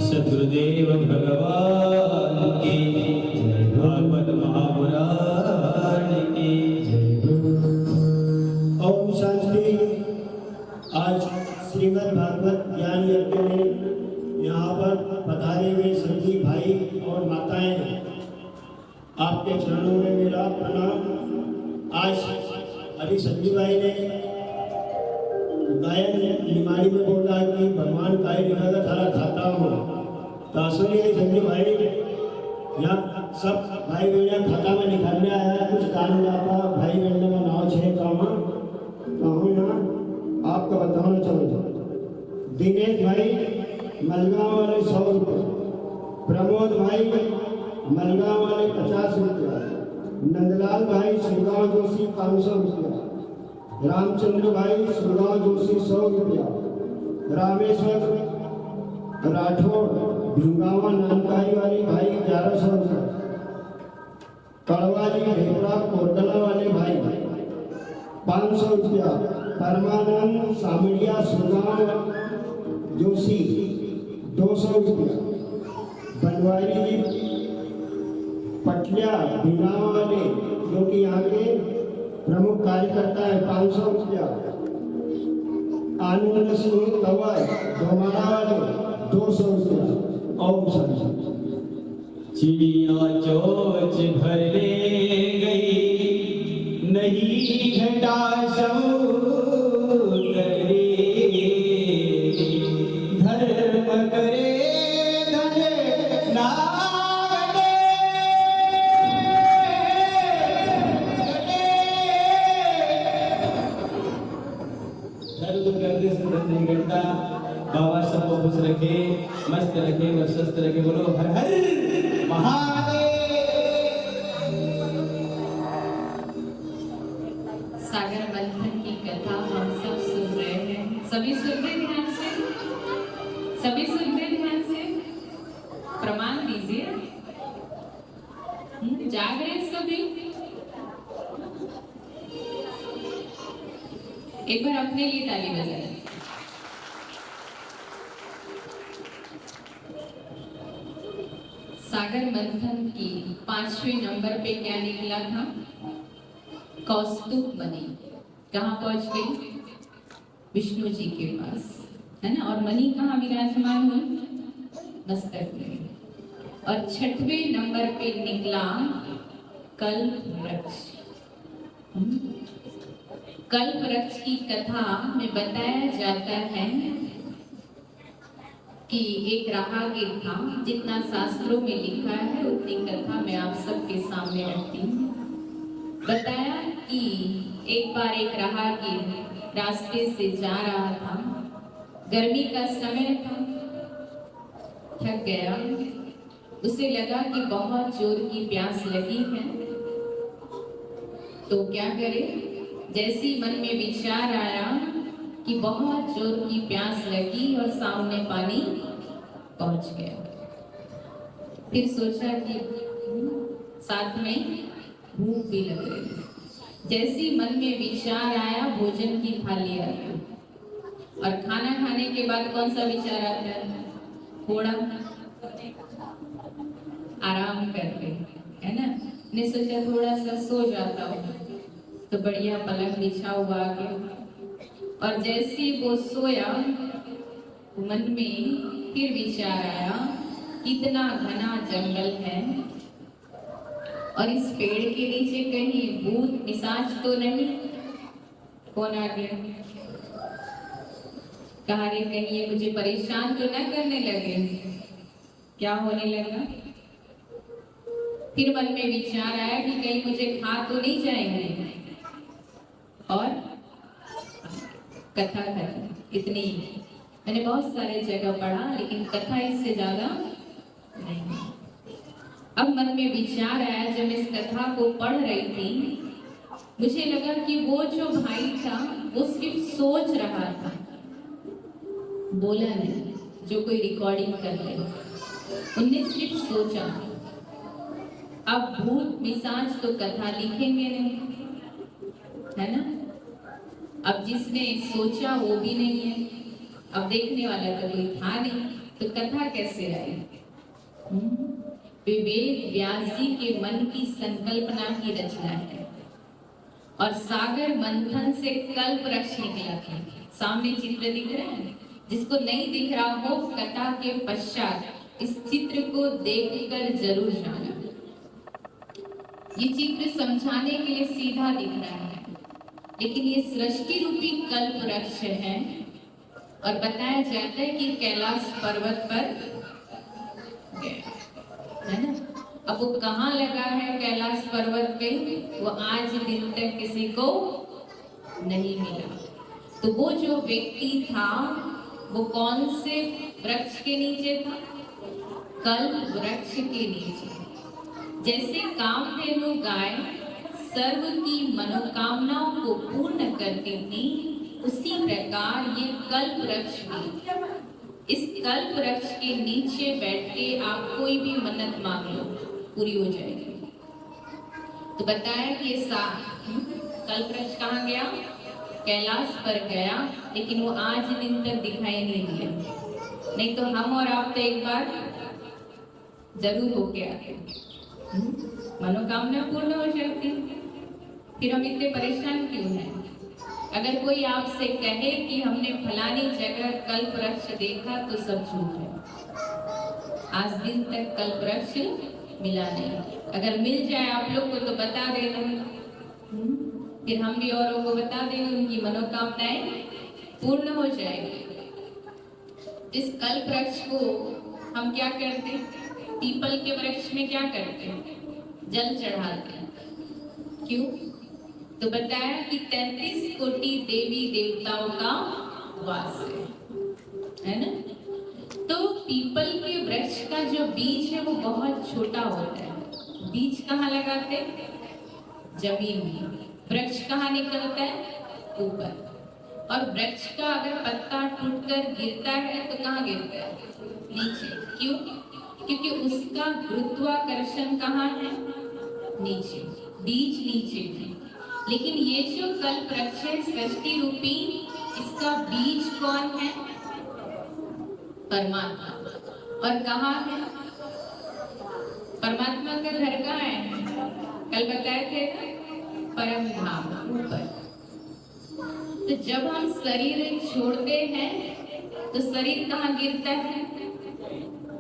सद्गुरुदेव भगवान की जय, भागवत महापुराण की जय। ओम शांति। आज श्रीमद् भागवत ज्ञान यज्ञ में यहाँ पर पधारे हुए सभी भाई और माताएं आपके चरणों में मेरा प्रणाम। आज अभी संजू भाई ने गायन निमाड़ी में बोला कि भगवान का ही लिखा था थारा खाता हूँ, तो असली संजू भाई यहाँ सब भाई बहन खाता में निकालने आया है। कुछ काम लाता भाई बहन का नाव छे काम तो हम यहाँ आपको बताना चाहूँगा। दिनेश भाई मलगांव वाले 100 रुपये, प्रमोद भाई मलगांव वाले 50 रुपया, नंदलाल भाई सुरगांव जोशी 500 रुपया, रामचंद्र भाई सुरगांव जोशी 100 रुपया, रामेश्वर राठौड़ भिंगावा नानकारी वाले भाई 1100 रुपया, कड़वाली ढेबरा कोरगला वाले भाई 500 रुपया, परमानंद सामड़िया सुरगांव जोशी 200 रुपया, बनवारी पटलिया भिंगावा वाले जो कि यहाँ के प्रमुख कार्यकर्ता है 500 रुपया, आनंद सिंह तवाई डोमारा वाले 200 रुपया। ओम शांति। चिड़िया चोच भर ले गई, नहीं घटा सऊ करे, धर्म करे धन ना घटे, धर्म करने से धन नहीं घटता। बाबा सबको खुश रखे, मस्त रखे और स्वस्थ रखे। बोलो हर हर महादेव। सागर मंथन की कथा हम सब सुन रहे हैं। सभी सुन रहे ध्यान से, सभी सुन रहे ध्यान से। प्रमाण दीजिए। जाग रहे सभी। एक बार अपने लिए ताली बजाएं। सागर मंथन की 5वें नंबर पे क्या निकला था? कौस्तुभ मणि। कहाँ पहुंच गई? विष्णु जी के पास, है ना। और मणि कहाँ विराजमान हुई? मस्तक में। और 6वें नंबर पे निकला कल्प वृक्ष। कल्प वृक्ष की कथा में बताया जाता है कि एक राहगीर था। जितना शास्त्रों में लिखा है उतनी कथा मैं आप सबके सामने रखती हूँ। बताया कि एक बार एक राहगीर रास्ते से जा रहा था। गर्मी का समय था, थक गया। उसे लगा कि बहुत जोर की प्यास लगी है, तो क्या करे। जैसी मन में विचार आया कि बहुत जोर की प्यास लगी और सामने पानी पहुंच गया। फिर सोचा कि साथ में भूख भी लग रही। जैसी मन में विचार आया, भोजन की थाली आ गई। और खाना खाने के बाद कौन सा विचार आता है? थोड़ा आराम करके, है ना। ने सोचा थोड़ा सा सो जाता हूँ, तो बढ़िया पलंग बिछा हुआ आगे। और जैसे वो सोया, मन में फिर विचार आया, कितना घना जंगल है और इस पेड़ के नीचे कहीं भूत पिशाच तो नहीं। कौन आ गया? कहा रे कहीं ये मुझे परेशान तो न करने लगे। क्या होने लगा? फिर मन में विचार आया कि कहीं मुझे खा तो नहीं जाएंगे, और कथा खत्म। इतनी ही। मैंने बहुत सारे जगह पढ़ा, लेकिन कथा इससे ज्यादा नहीं। अब मन में विचार आया, जब इस कथा को पढ़ रही थी, मुझे लगा कि वो जो भाई था वो सिर्फ सोच रहा था, बोला नहीं। जो कोई रिकॉर्डिंग कर रहे, उनने सिर्फ सोचा। अब भूत पिशाच तो कथा लिखेंगे नहीं, है ना। अब जिसने सोचा वो भी नहीं है, अब देखने वाला तो कोई था नहीं, तो कथा कैसे आई। विवेक व्यास जी के मन की संकल्पना की रचना है, और सागर मंथन से कल्प वृक्ष निकला था। सामने चित्र दिख रहा है, जिसको नहीं दिख रहा हो, कथा के पश्चात इस चित्र को देखकर जरूर जाना। ये चित्र समझाने के लिए सीधा दिख रहा है, लेकिन ये सृष्टि रूपी कल्प वृक्ष है, और बताया जाता है कि कैलाश पर्वत पर गया, है ना। अब वो कहाँ लगा है कैलाश पर्वत पे, वो आज दिन तक किसी को नहीं मिला। तो वो जो व्यक्ति था वो कौन से वृक्ष के नीचे था? कल्प वृक्ष के नीचे। जैसे कामधेनु गाय सर्व की मनोकामनाओं को पूर्ण करती थी, उसी प्रकार ये कल्प वृक्ष भी। इस कल्प वृक्ष के नीचे बैठ के आप कोई भी मन्नत मांग लो, पूरी हो जाएगी। तो बताया कि ये कल्प वृक्ष कहाँ गया? कैलाश पर गया, लेकिन वो आज दिन तक दिखाई नहीं दिया। नहीं तो हम और आप तो एक बार जरूर होके आते, मनोकामना पूर्ण हो जाती, फिर हम इतने परेशान क्यों हैं? अगर कोई आपसे कहे कि हमने फलानी जगह कल्प वृक्ष देखा, तो सब झूठ है। आज दिन तक कल्प वृक्ष मिला नहीं। अगर मिल जाए आप लोग को तो बता देना, फिर हम भी औरों को बता देंगे, उनकी मनोकामनाएं पूर्ण हो जाएगी। इस कल्प वृक्ष को हम क्या करते हैं? पीपल के वृक्ष में क्या करते हैं? जल चढ़ाते हैं। क्यों? तो बताया कि 33 कोटि देवी देवताओं का वास है ना। तो पीपल के वृक्ष का जो बीज है वो बहुत छोटा होता है। बीज कहाँ लगाते? जमीन में। वृक्ष कहाँ निकलता है? ऊपर। और वृक्ष का अगर पत्ता टूटकर गिरता है तो कहाँ गिरता है? नीचे। क्यों? क्योंकि उसका गुरुत्वाकर्षण कहाँ है? नीचे। बीज नीचे है। लेकिन ये जो कल्प वृक्ष है सृष्टि रूपी, इसका बीज कौन है? परमात्मा। और कहाँ है? परमात्मा का घर कहाँ है? कल बताए थे ना, परम धाम, ऊपर। तो जब हम शरीर छोड़ते हैं तो शरीर कहाँ गिरता है?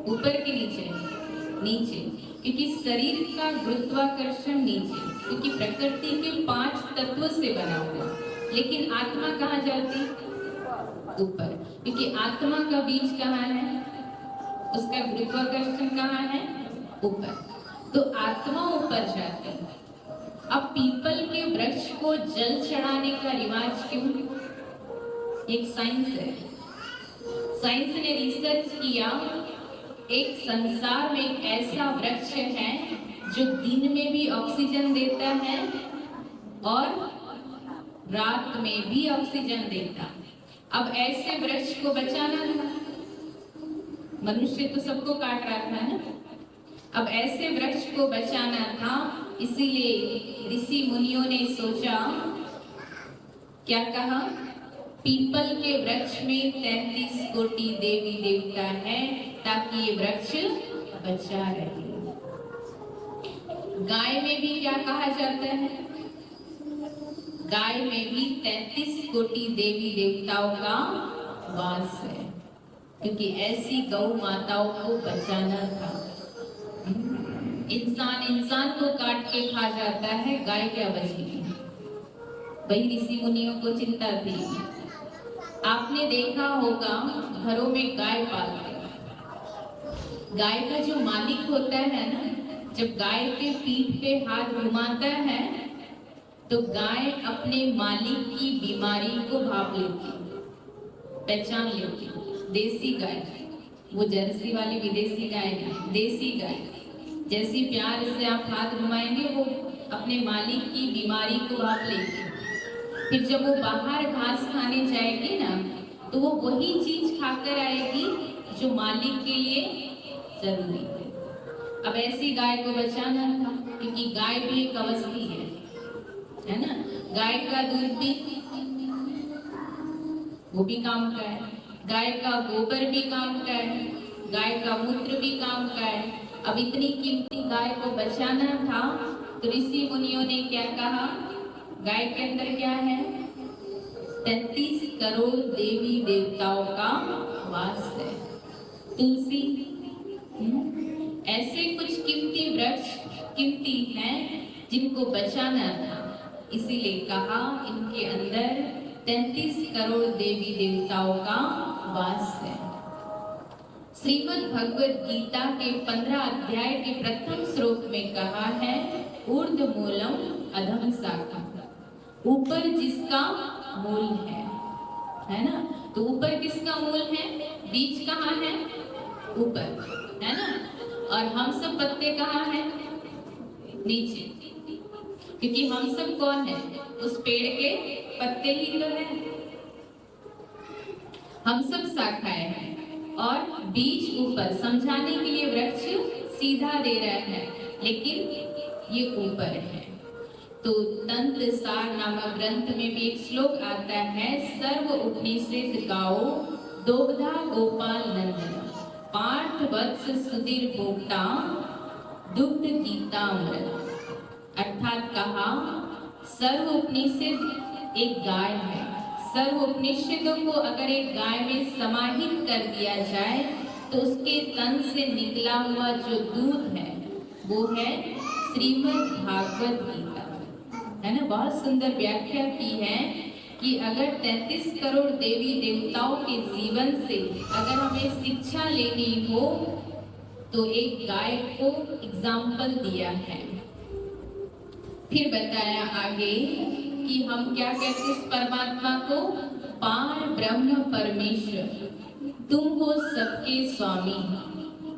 ऊपर के नीचे? नीचे। क्योंकि शरीर का गुरुत्वाकर्षण नीचे, क्योंकि प्रकृति के 5 तत्वों से बना हुआ। लेकिन आत्मा कहाँ जाती? ऊपर। क्योंकि आत्मा का बीज कहाँ है? उसका गुरुत्वाकर्षण कहाँ है? ऊपर। तो आत्मा ऊपर जाती है। अब पीपल के वृक्ष को जल चढ़ाने का रिवाज क्यों? एक साइंस है। साइंस ने रिसर्च किया, एक संसार में एक ऐसा वृक्ष है जो दिन में भी ऑक्सीजन देता है और रात में भी ऑक्सीजन देता है। अब ऐसे वृक्ष को बचाना था, मनुष्य तो सबको काट रहा था ना। अब ऐसे वृक्ष को बचाना था, इसीलिए ऋषि मुनियों ने सोचा, क्या कहा? पीपल के वृक्ष में 33 कोटि देवी देवता है, ताकि ये वृक्ष बचा रहे। गाय में भी क्या कहा जाता है? गाय में भी 33 कोटि देवी देवताओं का वास है, क्योंकि ऐसी गौ माताओं को बचाना था। इंसान को काट के खा जाता है, गाय क्या बचेगी? वही ऋषि मुनियों को चिंता थी। आपने देखा होगा घरों में गाय पालते, गाय का जो मालिक होता है ना, जब गाय के पीठ पे हाथ घुमाता है तो गाय अपने मालिक की बीमारी को भाप लेती, पहचान लेती। देसी गाय, वो जर्सी वाली विदेशी गाय नहीं, देसी गाय। जैसी प्यार से आप हाथ घुमाएंगे वो अपने मालिक की बीमारी को भाप लेगी। फिर जब वो बाहर घास खाने जाएगी ना तो वो वही चीज खाकर आएगी जो मालिक के लिए जरूरी है। अब ऐसी गाय को बचाना था, क्योंकि गाय भी एक अवस्थी है ना। गाय का दूध भी वो भी काम का है, गाय का गोबर भी काम का है, गाय का मूत्र भी काम का है। अब इतनी कीमती गाय को बचाना था तो ऋषि मुनियों ने क्या कहा, गाय के अंदर क्या है, 33 करोड़ देवी देवताओं का वास है। तुलसी, ऐसे कुछ कीमती वृक्ष कीमती हैं जिनको बचाना था, इसीलिए कहा इनके अंदर 33 करोड़ देवी देवताओं का वास है। श्रीमद् भगवद गीता के 15 अध्याय के प्रथम श्लोक में कहा है, ऊर्ध्व मूलम अधम शाखा, ऊपर जिसका मूल है ना। तो ऊपर किसका मूल है, बीज कहाँ है, ऊपर है ना। और हम सब पत्ते कहाँ हैं, नीचे, क्योंकि हम सब कौन है, उस पेड़ के पत्ते ही तो हैं। हम सब शाखाएं हैं और बीज ऊपर। समझाने के लिए वृक्ष सीधा दे रहा है लेकिन ये ऊपर है। तो तंत्र सार नामक ग्रंथ में भी एक श्लोक आता है, सर्व उपनिषद गाओ दोग्धा गोपाल नंदन, पार्थ वत्स सुधीर भोक्ता दुग्ध गीतामृत। अर्थात कहा सर्व उपनिषद एक गाय है, सर्व उपनिषदों को अगर एक गाय में समाहित कर दिया जाए तो उसके तन से निकला हुआ जो दूध है वो है श्रीमद् भागवत गीता, है ना। बहुत सुंदर व्याख्या की है कि अगर 33 करोड़ देवी देवताओं के जीवन से अगर हमें शिक्षा लेनी हो तो एक गाय को एग्जाम्पल दिया है। फिर बताया आगे कि हम क्या कहते इस परमात्मा को, पार ब्रह्म परमेश्वर, तुम हो सबके स्वामी,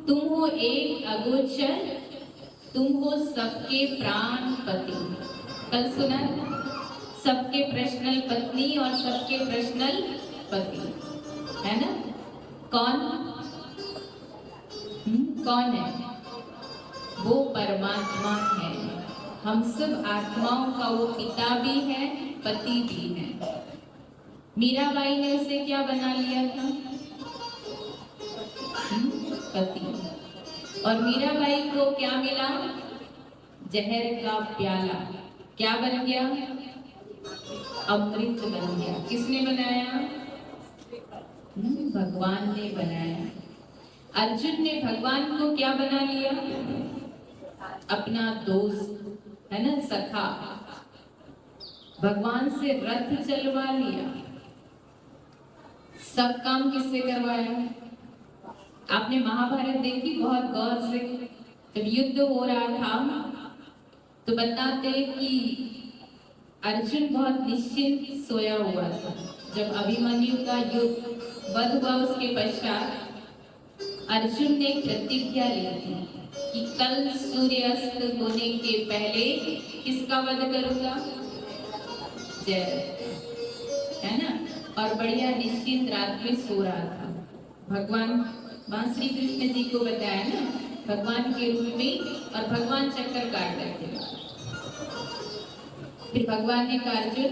तुम हो एक अगोचर, तुम हो सबके प्राण पति। कल सुना सबके पर्सनल पत्नी और सबके पर्सनल पति, है ना। कौन कौन है, वो परमात्मा है। हम सब आत्माओं का वो पिता भी है, पति भी है। मीराबाई ने उसे क्या बना लिया था, पति। और मीराबाई को क्या मिला, जहर का प्याला। क्या बन गया, अमृत बन गया। किसने बनाया, भगवान ने बनाया। अर्जुन ने भगवान को क्या बना लिया, अपना दोस्त, है ना, सखा। भगवान से रथ चलवा लिया। सब काम किससे करवाया, आपने महाभारत देखी बहुत गौर से। जब युद्ध हो रहा था तो बताते कि अर्जुन बहुत निश्चिंत सोया हुआ था। जब अभिमन्यु का युद्ध वध हुआ उसके पश्चात अर्जुन ने प्रतिज्ञा ली थी कि कल सूर्यास्त होने के पहले किसका वध करूंगा, जय, है ना। और बढ़िया निश्चिंत रात में सो रहा था। भगवान श्री कृष्ण जी को बताया ना, भगवान के रूप में, और भगवान चक्कर काट रहे थे। फिर भगवान ने कहा, अर्जुन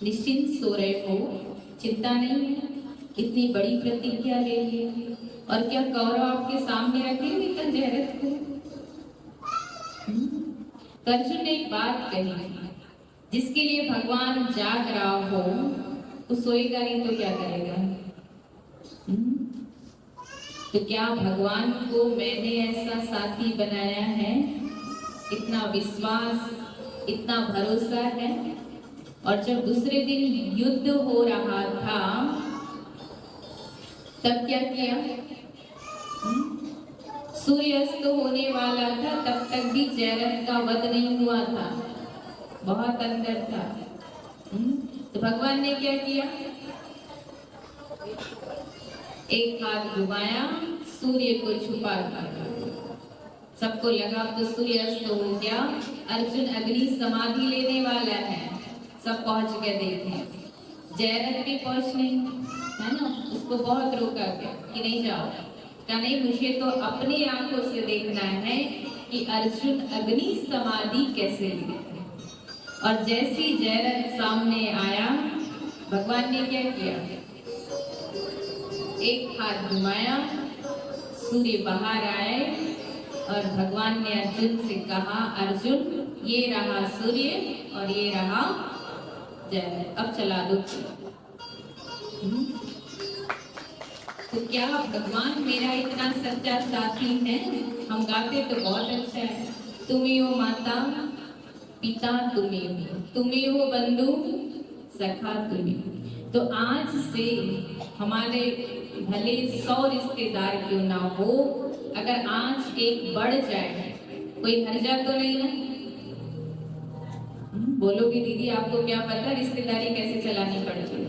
निश्चिंत सो रहे हो, चिंता नहीं है, इतनी बड़ी प्रतिज्ञा ले ली, और क्या कौरव आपके सामने रखेंगे कंजरत को। तो अर्जुन ने एक बात कही, जिसके लिए भगवान जाग रहा हो वो सोएगा नहीं तो क्या करेगा। तो क्या भगवान को मैंने ऐसा साथी बनाया है, इतना विश्वास, इतना भरोसा है। और जब दूसरे दिन युद्ध हो रहा था तब क्या किया, सूर्यास्त होने वाला था, तब तक भी जयरथ का वध नहीं हुआ था, बहुत अंदर था। तो भगवान ने क्या किया, एक हाथ घुमाया, सूर्य को छुपा दिया। सबको लगा तो सूर्यास्त हो गया, अर्जुन अग्नि समाधि लेने वाला है। सब पहुंच गए देखे, जयरथ भी पहुंच नहीं, है ना, उसको बहुत रोका गया कि नहीं जाओ। कहा नहीं, मुझे तो अपनी आंखों से देखना है कि अर्जुन अग्नि समाधि कैसे लेते। और जैसी जयरथ सामने आया, भगवान ने क्या किया, एक हाथ घुमाया, सूर्य बाहर आए और भगवान ने अर्जुन से कहा, अर्जुन ये रहा सूर्य और ये रहा जयरथ, अब चला दो। तो क्या भगवान मेरा इतना सच्चा साथी है? हम गाते तो बहुत अच्छा है, तुम्ही हो माता पिता, तुम्ही हो, तुम्ही हो बंधु सखा, तुम्ही। तो आज से हमारे भले 100 रिश्तेदार क्यों ना हो, अगर आज एक बढ़ जाए, कोई हर्जा तो नहीं ना? बोलोगी दीदी आपको क्या पता रिश्तेदारी कैसे चलानी पड़ती है,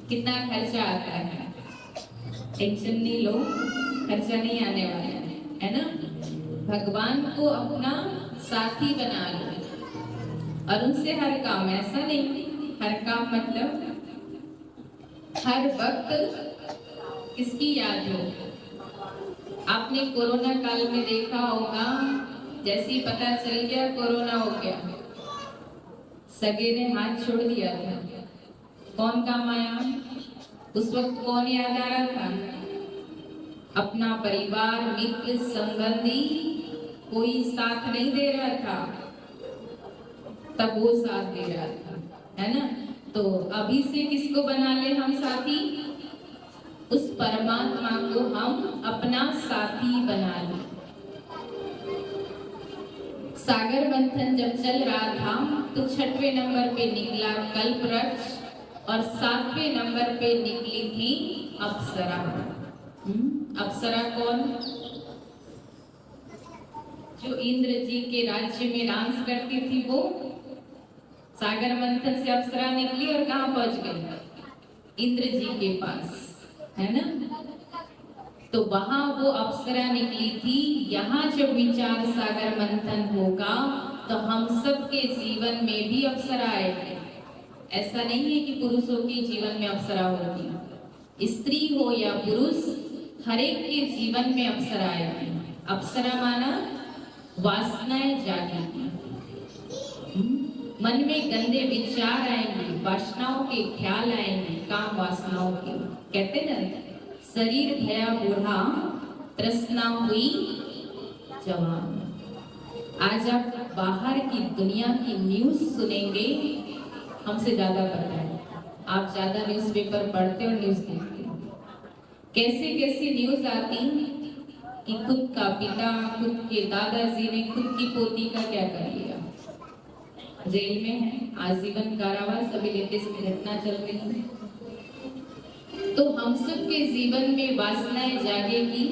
कितना खर्चा आता है। टेंशन नहीं लो, खर्चा नहीं आने वाला है ना। भगवान को अपना साथी बना लो और उनसे हर काम, ऐसा नहीं हर काम मतलब हर वक्त किसकी याद हो। आपने कोरोना काल में देखा होगा, जैसे ही पता चल गया कोरोना हो गया, सगे ने हाथ छोड़ दिया था, कौन काम आया उस वक्त? कौन याद आ रहा था? अपना परिवार, मित्र, संबंधी, कोई साथ नहीं दे रहा था, तब वो साथ दे रहा था, है ना। तो अभी से किसको बना ले हम साथी? उस परमात्मा को हम अपना साथी बना ले। सागर मंथन जब चल रहा था तो 6वें नंबर पे निकला कल्पवृक्ष और 7वें नंबर पे निकली थी अप्सरा। अप्सरा कौन? जो इंद्र जी के राज्य में डांस करती थी, वो सागर मंथन से अप्सरा निकली और कहाँ पहुंच गई? इंद्र जी के पास, है ना। तो वहां वो अप्सरा निकली थी। यहाँ जब विचार सागर मंथन होगा तो हम सबके जीवन में भी अप्सरा आएगी। ऐसा नहीं है कि पुरुषों के जीवन में अप्सरा होगी, स्त्री हो या पुरुष, हर एक के जीवन में अप्सरा आएगी। अप्सरा माना वासनाएं जागेगी, मन में गंदे विचार आएंगे, वासनाओं के ख्याल आएंगे, काम वासनाओं के। कहते ना, शरीर भया बूढ़ा, तृष्णा हुई जवान। आज आप बाहर की दुनिया की न्यूज सुनेंगे, हमसे ज्यादा पता है, आप ज्यादा न्यूज़पेपर पढ़ते और न्यूज देखते हो। कैसे कैसी न्यूज आती कि खुद का पिता, खुद के दादाजी ने खुद की पोती का क्या कर लिया, जेल में है, आजीवन कारावास, अभी लेटेस्ट घटना चल रही है। तो हम सब के जीवन में वासनाएं जागेगी,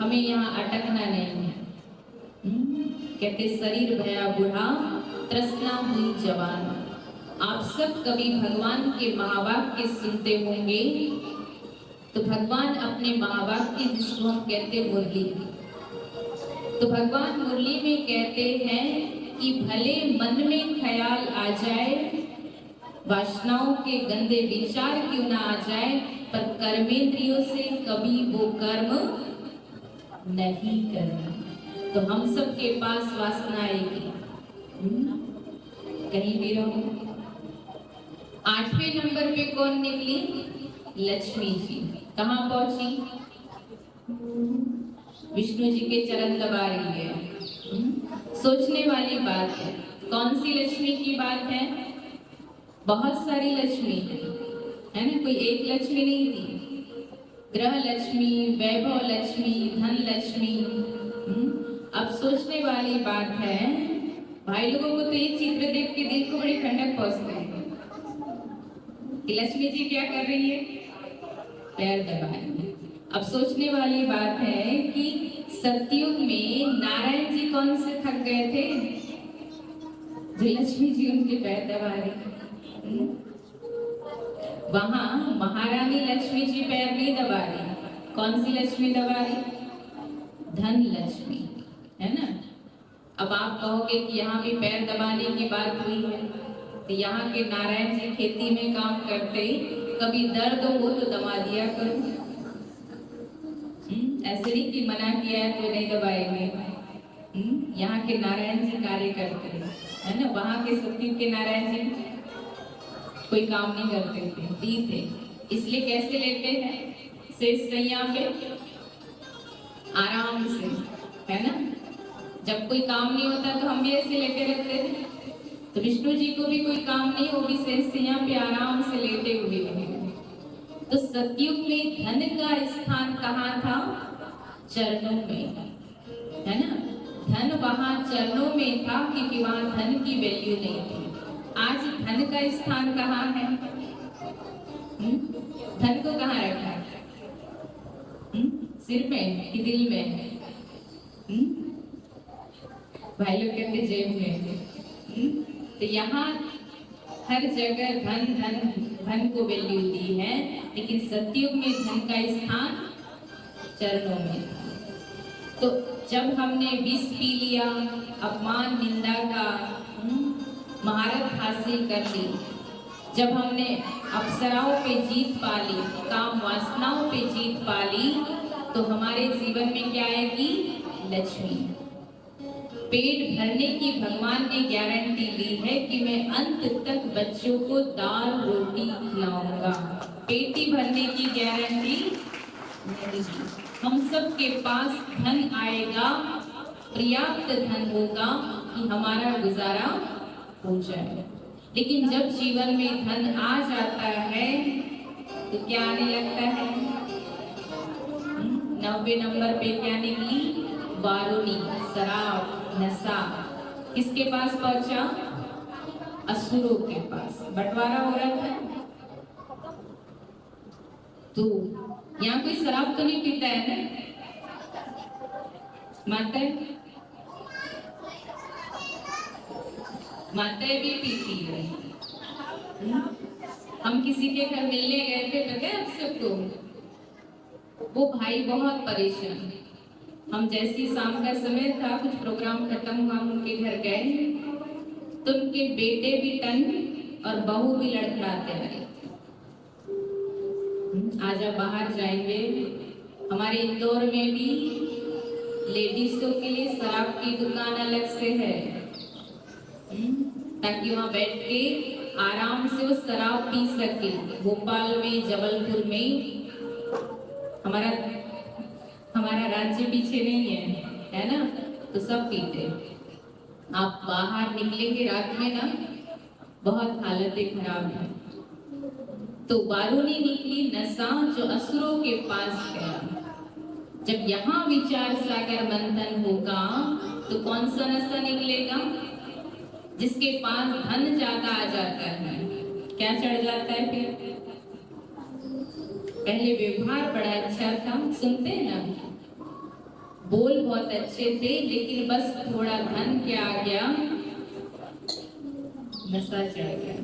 हमें यहाँ अटकना नहीं है। कहते शरीर भया बूढ़ा, तृष्णा हुई जवान। आप सब कभी भगवान के महावाक्य सुनते होंगे, तो भगवान अपने महावाक्य, जिसको हम कहते मुरली, तो भगवान मुरली में कहते हैं कि भले मन में ख्याल आ जाए, वासनाओं के गंदे विचार क्यों ना आ जाए, पर कर्मेंद्रियों से कभी वो कर्म नहीं करना। तो हम सब के पास वासना आएगी, कहीं भी रहो। 8वें नंबर पे कौन निकली? लक्ष्मी जी। कहाँ पहुंची? विष्णु जी के चरण दबा रही है। सोचने वाली बात है, कौन सी लक्ष्मी की बात है? बहुत सारी लक्ष्मी है ना, कोई एक लक्ष्मी नहीं थी। ग्रह लक्ष्मी, वैभव लक्ष्मी, धन लक्ष्मी। अब सोचने वाली बात है, भाई लोगों को तो ये चित्र देख के दिल को बड़ी ठंडक पहुंचती है कि लक्ष्मी जी क्या कर रही है, पैर दबा रही है। अब सोचने वाली बात है कि सतयुग में नारायण जी कौन से थक गए थे? जो लक्ष्मी जी उनके पैर दबा रही। वहां महारानी लक्ष्मी जी पैर नहीं दबा रही। कौन सी लक्ष्मी दबा रही? धन लक्ष्मी, है ना। अब आप कहोगे कि यहाँ भी पैर दबाने की बात हुई है, तो यहाँ के नारायण जी खेती में काम करते, कभी दर्द हो तो दबा दिया करो। ऐसे नहीं कि मना किया है तो नहीं दबाएंगे। यहाँ के नारायण जी कार्य करते हैं, है ना। वहाँ के सतयुग के नारायण जी कोई काम नहीं करते थे, दी थे। इसलिए कैसे लेते हैं? शेष सैया पे आराम से, है ना। जब कोई काम नहीं होता तो हम भी ऐसे लेटे रहते थे। तो विष्णु जी को भी कोई काम नहीं, वो भी शेष सैया पे आराम से लेटे हुए हैं। तो सतयुग में धन का स्थान कहाँ था? चरणों में, है ना। धन वहां चरणों में था क्योंकि वहां धन की वैल्यू नहीं थी। आज धन का स्थान कहाँ है? धन को कहाँ रखा है? सिर में कि दिल में? भाई लोग कहते जेब में। तो यहाँ हर जगह धन धन धन को वैल्यू दी है, लेकिन सतयुग में धन का स्थान चरणों में था। तो जब हमने विष पी लिया, अपमान निंदा का महारत हासिल कर ली, जब हमने अप्सराओं पे जीत पा ली, काम वासनाओं पे जीत पा ली, तो हमारे जीवन में क्या आएगी? लक्ष्मी। पेट भरने की भगवान ने गारंटी ली है कि मैं अंत तक बच्चों को दाल रोटी खिलाऊंगा। पेटी भरने की गारंटी नहीं। हम सब के पास धन आएगा, पर्याप्त धन होगा कि हमारा गुजारा हो जाए। लेकिन जब जीवन में धन आ जाता है तो क्या आने लगता है? 90 नंबर पे क्या निकली? बारूनी, शराब, नशा। किसके पास पहुंचा? असुरों के पास। बंटवारा हो रहा था। तो यहाँ कोई शराब तो नहीं पीता है ना? माताएं भी पीती है। हम किसी के घर मिलने गए थे, पता है आप सबको? वो भाई बहुत परेशान। हम जैसी शाम का समय था, कुछ प्रोग्राम खत्म हुआ, हम उनके घर गए तो उनके बेटे भी टन और बहू भी लड़खड़ाते रहे। आज आप बाहर जाएंगे, हमारे इंदौर में भी लेडीजों के लिए शराब की दुकान अलग से है, ताकि वहां बैठ के आराम से वो शराब पी सके। भोपाल में, जबलपुर में हमारा राज्य पीछे नहीं है ना। तो सब पीते। आप बाहर निकलेंगे रात में ना, बहुत हालतें खराब है। तो बारूनी निकली नशा जो असुरों के पास गया। जब यहाँ विचार सागर मंथन होगा तो कौन सा नशा निकलेगा? जिसके पास धन ज्यादा आ जाता है, क्या चढ़ जाता है फिर? पहले व्यवहार बड़ा अच्छा था, सुनते हैं ना, बोल बहुत अच्छे थे, लेकिन बस थोड़ा धन क्या आ गया? नशा चढ़ गया।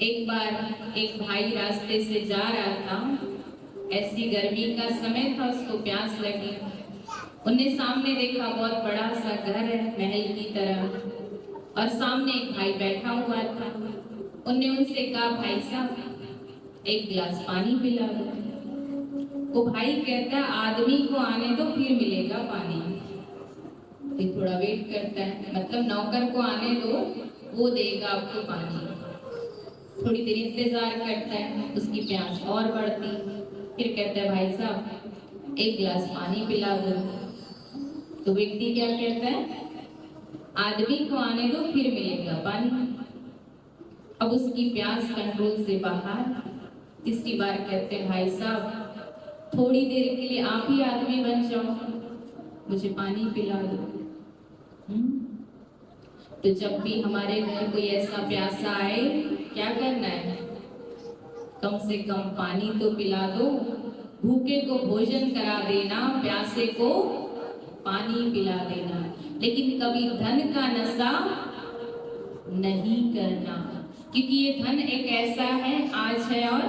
एक बार एक भाई रास्ते से जा रहा था, ऐसी गर्मी का समय था, उसको प्यास लगी। उन्हें सामने देखा बहुत बड़ा सा घर है, महल की तरह, और सामने एक भाई बैठा हुआ था। उन्हें उनसे कहा, भाई साहब एक गिलास पानी पिला दो। वो भाई कहता है, आदमी को आने दो फिर मिलेगा पानी। फिर थोड़ा वेट करता है, मतलब नौकर को आने दो, वो देगा आपको पानी। थोड़ी देर इंतजार करता है, उसकी प्यास और बढ़ती। फिर कहता है, भाई साहब एक गिलास पानी पिला दो। तो व्यक्ति क्या कहता है, आदमी को आने दो फिर मिलेगा पानी। अब उसकी प्यास कंट्रोल से बाहर। तीसरी बार कहते हैं, भाई साहब थोड़ी देर के लिए आप ही आदमी बन जाओ, मुझे पानी पिला दो। तो जब भी हमारे घर कोई ऐसा प्यासा आए, क्या करना है? कम से कम पानी तो पिला दो। भूखे को भोजन करा देना, प्यासे को पानी पिला देना, लेकिन कभी धन का नशा नहीं करना, क्योंकि ये धन एक ऐसा है, आज है और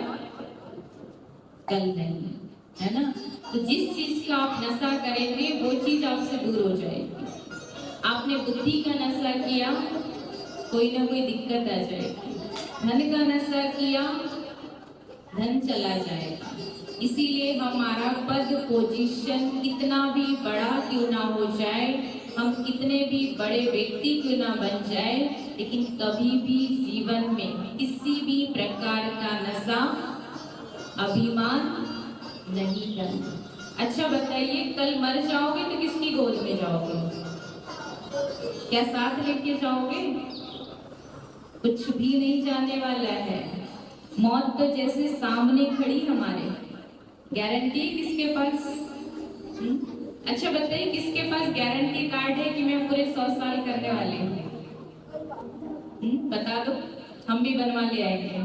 कल नहीं, है ना। तो जिस चीज का आप नशा करेंगे वो चीज आपसे दूर हो जाएगी। आपने बुद्धि का नशा किया, कोई ना कोई दिक्कत आ जाएगी। धन का नशा किया, धन चला जाएगा। इसीलिए हमारा पद पोजीशन कितना भी बड़ा क्यों ना हो जाए, हम कितने भी बड़े व्यक्ति क्यों ना बन जाए, लेकिन कभी भी जीवन में किसी भी प्रकार का नशा, अभिमान नहीं करना। अच्छा बताइए, कल मर जाओगे तो किसकी गोद में जाओगे? क्या साथ लेके जाओगे? कुछ भी नहीं जाने वाला है। मौत तो जैसे सामने खड़ी हमारे, गारंटी है किसके पास? अच्छा बताइए, किसके पास गारंटी कार्ड है कि मैं पूरे 100 साल करने वाली हूँ? बता दो, हम भी बनवा ले आएंगे।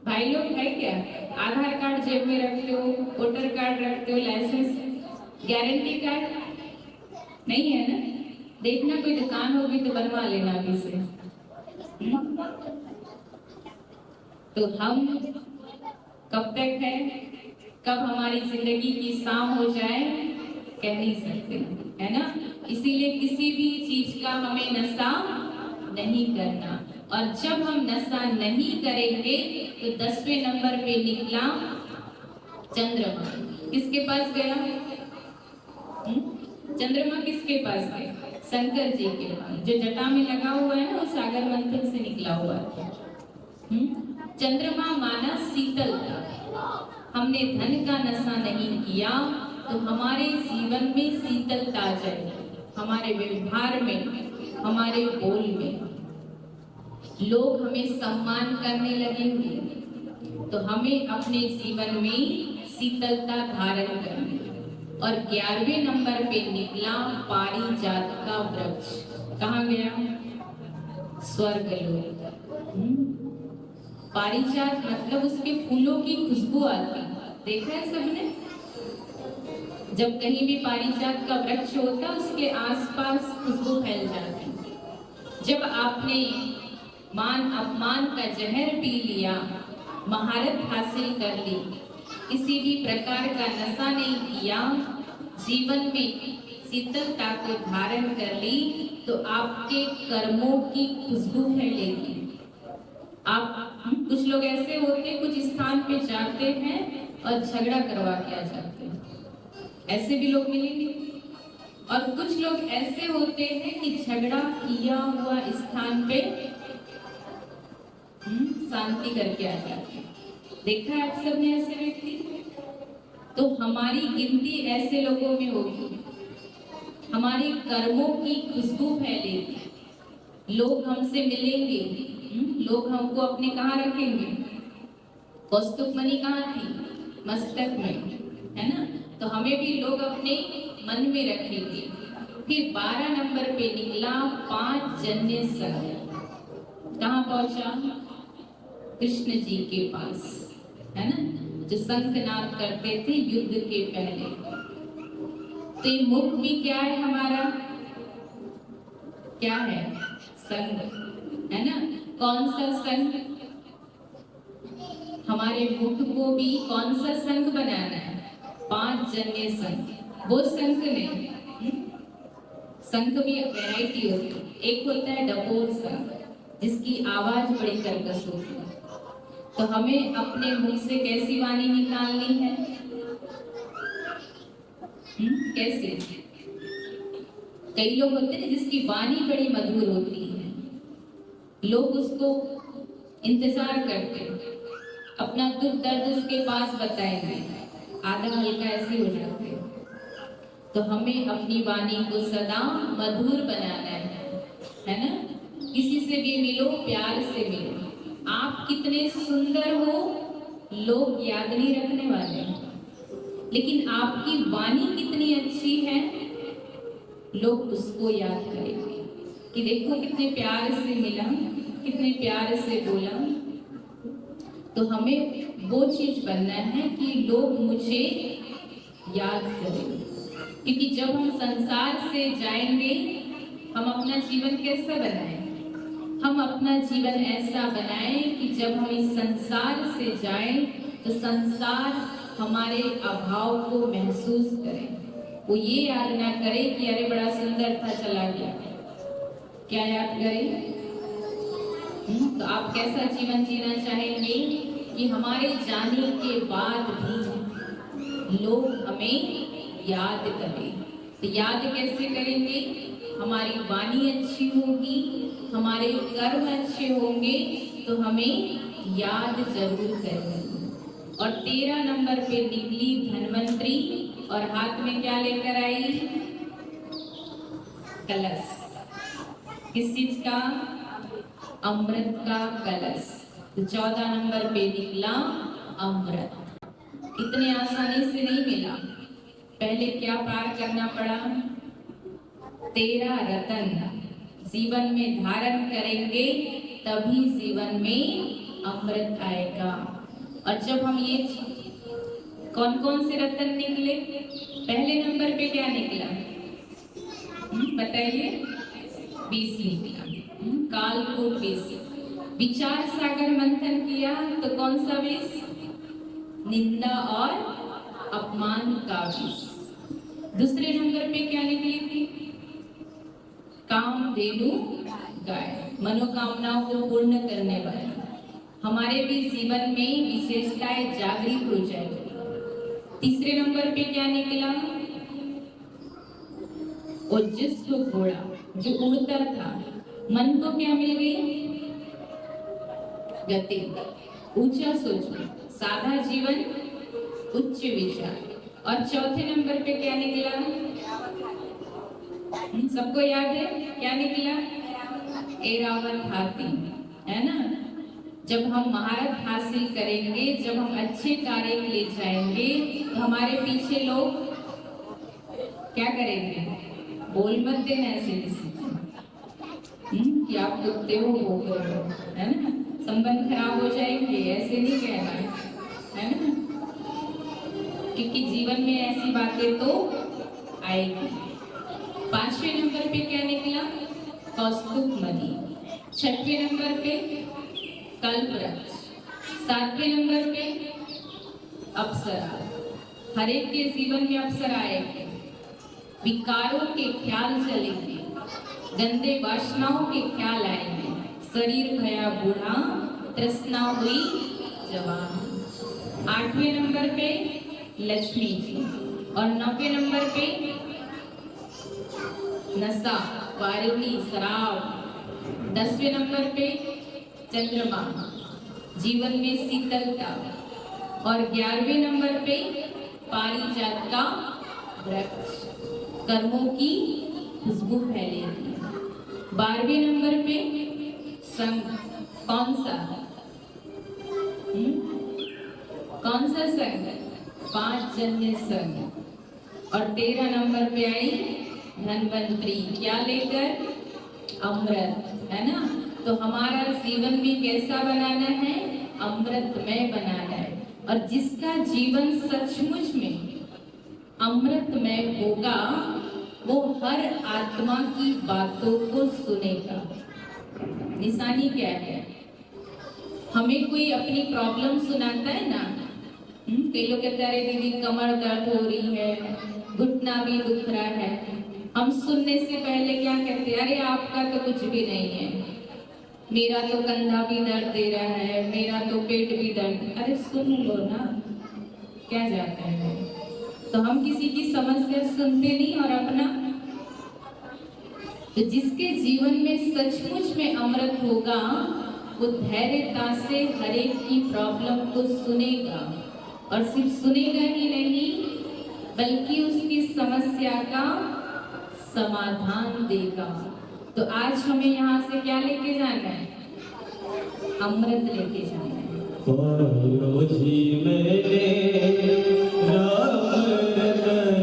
भाई लोग है क्या? आधार कार्ड जेब में रखते हो, वोटर कार्ड रखते हो, लाइसेंस, गारंटी कार्ड नहीं है ना? देखना कोई दुकान होगी तो बनवा लेना अभी से। तो हम कब तक है, कब हमारी जिंदगी की शाम हो जाए, कह नहीं सकते, है ना। इसीलिए किसी भी चीज का हमें नशा नहीं करना। और जब हम नशा नहीं करेंगे तो 10वें नंबर पे निकला चंद्रमा। किसके पास गया? चंद्रमा किसके पास गया? शंकर जी के पास। जो जटा में लगा हुआ है ना, वो सागर मंथन से निकला हुआ है। चंद्रमा माना शीतलता। हमने धन का नशा नहीं किया तो हमारे जीवन में शीतलता आ जाएगी, हमारे व्यवहार में, हमारे बोल में। लोग हमें सम्मान करने लगेंगे, तो हमें अपने जीवन में शीतलता धारण करनी। और 11वें नंबर पे निकला पारिजात का वृक्ष। कहाँ गया? स्वर्गलोक। पारिजात मतलब उसके फूलों की खुशबू आती, देखा है सबने? जब कहीं भी पारिजात का वृक्ष होता, उसके आसपास खुशबू फैल जाती। जब आपने मान अपमान का जहर पी लिया, महारत हासिल कर ली, किसी भी प्रकार का नशा नहीं किया, जीवन में शीतलता को धारण कर ली, तो आपके कर्मों की खुशबू फैलेगी। आप कुछ लोग ऐसे होते, कुछ स्थान पे जाते हैं और झगड़ा करवा के आ जाते हैं, ऐसे भी लोग मिलेंगे। और कुछ लोग ऐसे होते हैं कि झगड़ा किया हुआ स्थान पे शांति करके आ जाते हैं। देखा है आप सबने ऐसे व्यक्ति? तो हमारी गिनती ऐसे लोगों में होगी, हमारे कर्मों की खुशबू फैलेगी, लोग हमसे मिलेंगे, लोग हमको अपने कहाँ रखेंगे? कौस्तुभ मणि कहाँ थी? मस्तक में, है ना। तो हमें भी लोग अपने मन में रखेंगे। फिर 12 नंबर पे निकला पांचजन्य संघ। कहाँ पहुंचा? कृष्ण जी के पास, है ना, जो शंखनाद करते थे युद्ध के पहले। तो ये मुख भी क्या है हमारा? क्या है? संघ, है ना। कौन सा संघ? हमारे मुख को भी कौन सा संघ बनाना है? पांचजन्य संघ। वो संघ नहीं, संघ भी वैरायटी होती है। एक होता है डपोर संघ, जिसकी आवाज बड़ी कर्कश होती है। तो हमें अपने मुख से कैसी वाणी निकालनी है? कैसे? कई लोग होते हैं जिसकी वाणी बड़ी मधुर होती है, लोग उसको इंतजार करते हैं, अपना दुख दर्द उसके पास बताएंगे, आधा हल्का ऐसे हो जाते हैं। तो हमें अपनी वाणी को सदा मधुर बनाना है ना। किसी से भी मिलो, प्यार से मिलो। आप कितने सुंदर हो लोग याद नहीं रखने वाले, लेकिन आपकी वाणी कितनी अच्छी है लोग उसको याद करेंगे कि देखो कितने प्यार से मिला, कितने प्यार से बोला। तो हमें वो चीज बनना है कि लोग मुझे याद करें। क्योंकि जब हम संसार से जाएंगे, हम अपना जीवन कैसा बनाएं? हम अपना जीवन ऐसा बनाएं कि जब हम इस संसार से जाएं तो संसार हमारे अभाव को महसूस करे, वो ये याद ना करे कि अरे बड़ा सुंदर था चला गया। क्या याद करें? तो आप कैसा जीवन जीना चाहेंगे कि हमारे जाने के बाद भी लोग हमें याद करें? तो याद कैसे करेंगे? हमारी वाणी अच्छी होगी, हमारे कर्म अच्छे होंगे तो हमें याद जरूर करेंगे। और 13 नंबर पे निकली धन्वंतरी और हाथ में क्या लेकर आई? कलश। किस चीज का? अमृत का कलश। तो 14 नंबर पे निकला अमृत। इतने आसानी से नहीं मिला, पहले क्या पार करना पड़ा? 13 रत्न जीवन में धारण करेंगे तभी जीवन में अमृत आएगा। और जब हम ये कौन कौन से रत्न निकले? पहले नंबर पे क्या निकला बताइए? 20 निकला। कालकूट विष। विचार सागर मंथन किया तो कौन सा विष? निंदा और अपमान का विष। दूसरे नंबर पे क्या निकली थी? कामधेनु गाय, मनोकामनाओं को पूर्ण करने वाली। हमारे भी जीवन में विशेषताएं जागृत हो जाएगी। तीसरे नंबर पे क्या निकला? ओजस्वी घोड़ा जो उड़ता था। मन को क्या मिल गई? गति, ऊंचा सोचना, साधा जीवन, उच्च विचार। और चौथे नंबर पे क्या निकला? सबको याद है क्या निकला? ऐरावत हाथी, है ना? जब हम महारत हासिल करेंगे, जब हम अच्छे कार्य के लिए जाएंगे तो हमारे पीछे लोग क्या करेंगे? बोल मत देना ऐसे किसी कि आप कुत्ते हो, भोग रहे हो, है ना? संबंध खराब हो जाएंगे, ऐसे नहीं कहना है ना? क्योंकि जीवन में ऐसी बातें तो आएगी। 5वें नंबर पे क्या निकला? कौस्तुभ मणि। 6वें नंबर पे कल्पवृक्ष। 7वें नंबर पे अप्सरा। हर एक के जीवन में अप्सरा आएगी। विकारों के ख्याल चलेंगे, गंदे वासनाओं के ख्याल आएंगे। शरीर भया बूढ़ा, तृष्णा हुई जवान। 8वें नंबर पे लक्ष्मी जी। और 9वें नंबर पे नशा, वारुणी, शराब। 10वें नंबर पे चंद्रमा, जीवन में शीतलता। और 11वें नंबर पे पारिजात का वृक्ष, कर्मों की खुशबू फैलेगी। 12वें नंबर पे संग, कौन सा? कौन सा संग? 5 जन्य संग। और 13 नंबर पे आई धन्वंतरी, क्या लेकर? अमृत, है ना? तो हमारा जीवन भी कैसा बनाना है? अमृतमय बनाना है। और जिसका जीवन सचमुच में अमृतमय होगा वो हर आत्मा की बातों को सुनेगा। निशानी क्या है? हमें कोई अपनी प्रॉब्लम सुनाता है ना, कई लोग कहते हैं अरे दीदी कमर दर्द हो रही है, घुटना भी दुख रहा है। हम सुनने से पहले क्या कहते हैं? अरे आपका तो कुछ भी नहीं है, मेरा तो कंधा भी दर्द दे रहा है, मेरा तो पेट भी दर्द। अरे सुन लो ना, क्या जाता है? तो हम किसी की समस्या सुनते नहीं और अपना। तो जिसके जीवन में सचमुच में अमृत होगा वो धैर्यता से हर एक की प्रॉब्लम को सुनेगा। और सिर्फ सुनेगा ही नहीं बल्कि उसकी समस्या का समाधान देगा। तो आज हमें यहाँ से क्या लेके जाना है? अमृत लेके जाना है। पायो जी मैंने राम रतन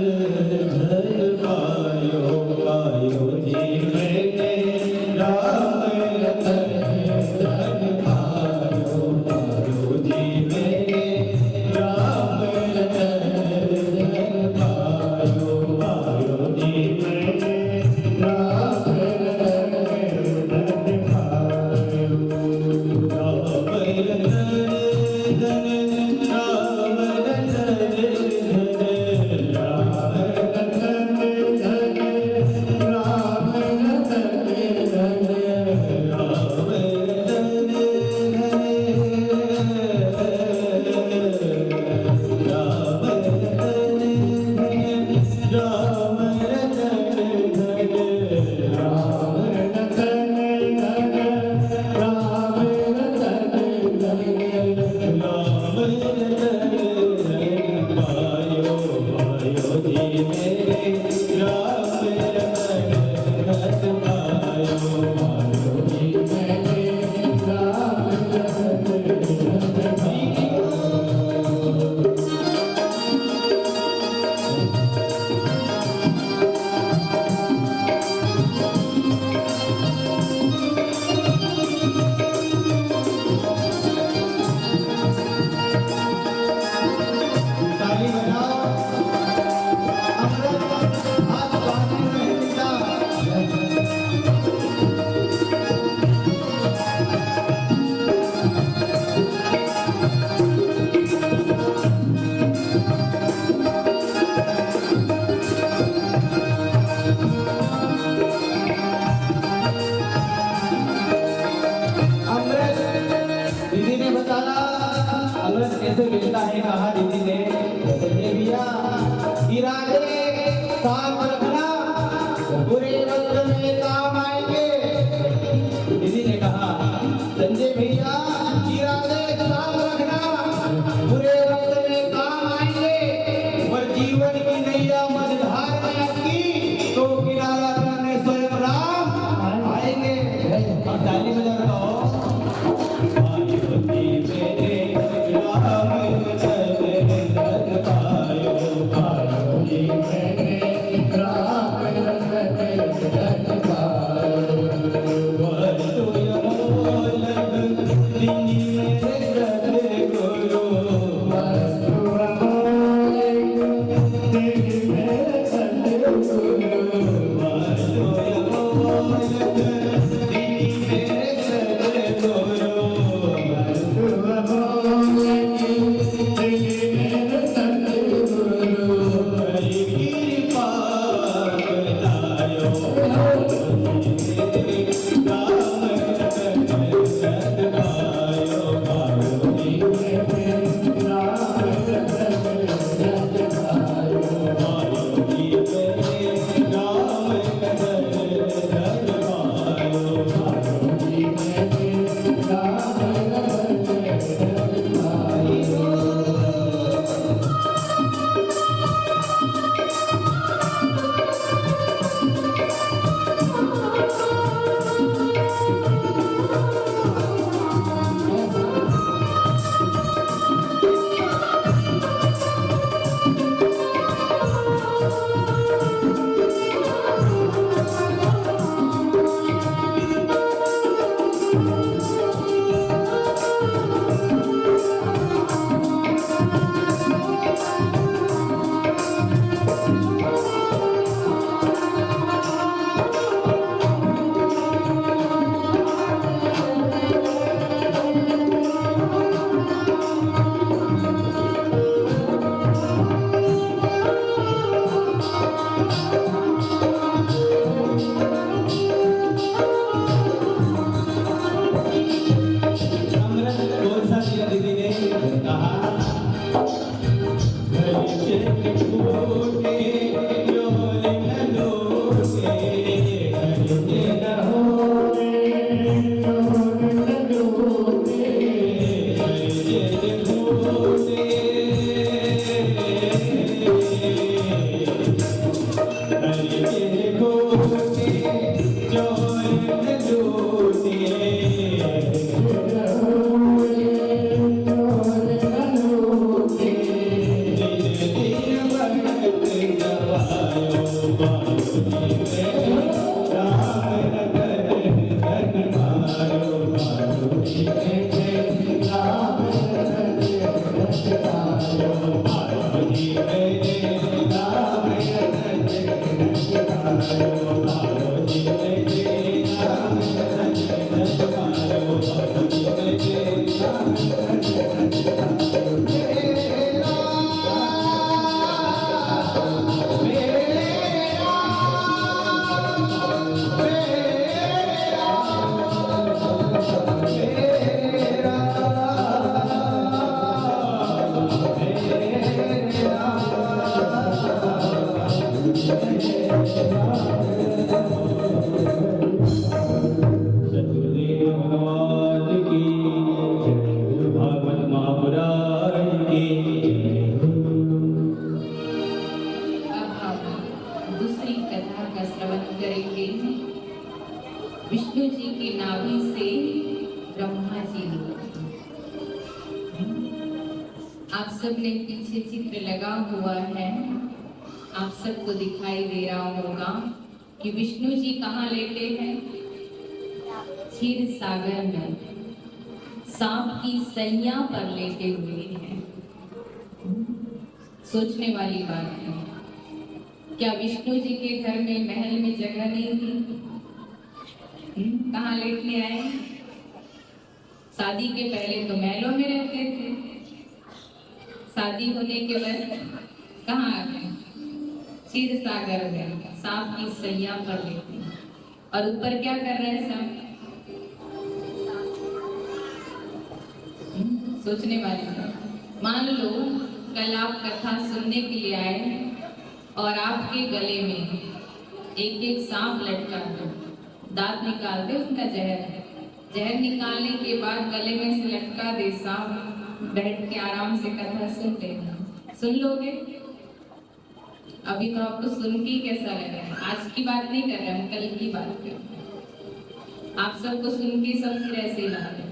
पायो, पायो जी मैंने राम रतन पायो, पायो जी मैंने राम रतन पायो, पायो से मिलता है, कहा दीदी ने संजय भैया इरादे साफ रखना, बुरे वक्त में काम आएंगे। दीदी ने कहा संजय भैया इरादे साफ रखना, बुरे वक्त में काम आएंगे, और जीवन की नैया मझधार में आपकी तो किनारा करने स्वयं राम आएंगे। और ताली बजा रहा हो विष्णु जी की नाभि से ब्रह्मा जी निकले। आप सब ने पीछे चित्र लगा हुआ है, आप सबको दिखाई दे रहा होगा कि विष्णु जी कहाँ लेटे हैं? क्षीर सागर में सांप की सैया पर लेटे हुए हैं। सोचने वाली बात है, क्या विष्णु जी के घर में महल में जगह नहीं थी? कहाँ लेटने आए? शादी के पहले तो महलों में रहते थे, शादी होने के बाद कहाँ आ गए? क्षीर सागर में सांप की सैया पर लेटे, और ऊपर क्या कर रहे हैं सब? सोचने वाली बात। मान लो कल आप कथा सुनने के लिए आए और आपके गले में एक एक सांप लटका दो, दांत निकाल दे उसका जहर निकालने के बाद गले में से लटका दे सांप, बैठ के आराम से कथा सुन लेना। सुन लोगे? अभी तो आपको सुन के ही कैसा लग रहा है? आज की बात नहीं कर रहे हम, कल की बात कर रहे हैं। आप सबको सुन के सब फिर ऐसे ही लग रहे हैं।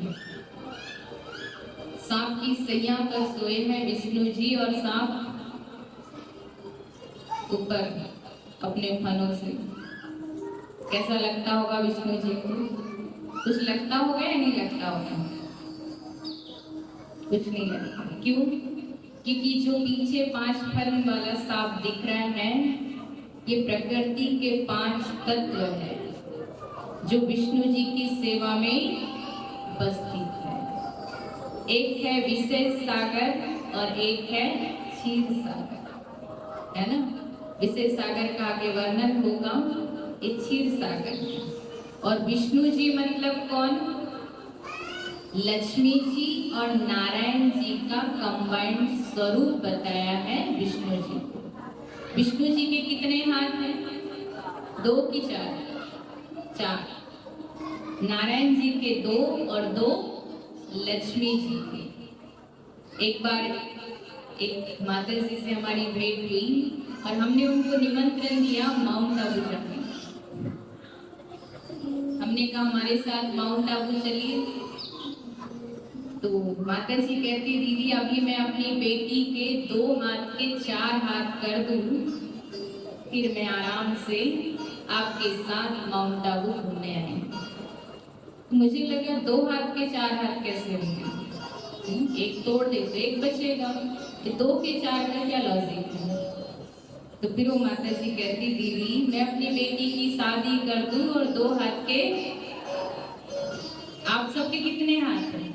सांप की सैया पर सोए हैं विष्णु जी और सांप ऊपर अपने फनों से। कैसा लगता होगा विष्णु जी को? कुछ लगता होगा या नहीं लगता होगा? कुछ नहीं लगता। क्यों? क्योंकि जो पीछे 5 फन वाला सांप दिख रहा है ये प्रकृति के 5 तत्व है जो विष्णु जी की सेवा में उपस्थित है। एक है विशेष सागर और एक है क्षीर सागर, है ना? विशेष सागर का आगे वर्णन होगा, ये क्षीर सागर। और विष्णु जी मतलब कौन? लक्ष्मी जी और नारायण जी का कंबाइंड स्वरूप बताया है विष्णु जी को। विष्णु जी के कितने हाथ हैं? 2 की 4? 4। नारायण जी के 2 और 2 लक्ष्मी जी के। एक बार एक माता जी से हमारी भेंट हुई और हमने उनको निमंत्रण दिया माउंट आबू जाने। हमने कहा हमारे साथ माउंट आबू चलिए। तो माता जी कहती दीदी अभी मैं अपनी बेटी के 2 हाथ के 4 हाथ कर दूं, फिर मैं आराम से आपके साथ माउंट आबू घूमने आई। मुझे लगा 2 हाथ के 4 हाथ कैसे होंगे? एक तोड़ दे तो एक बचेगा, 2 के 4 का क्या लॉजिक है? तो फिर वो माता जी कहती दीदी मैं अपनी बेटी की शादी कर दूं और 2 हाथ के। आप सबके कितने हाथ हैं?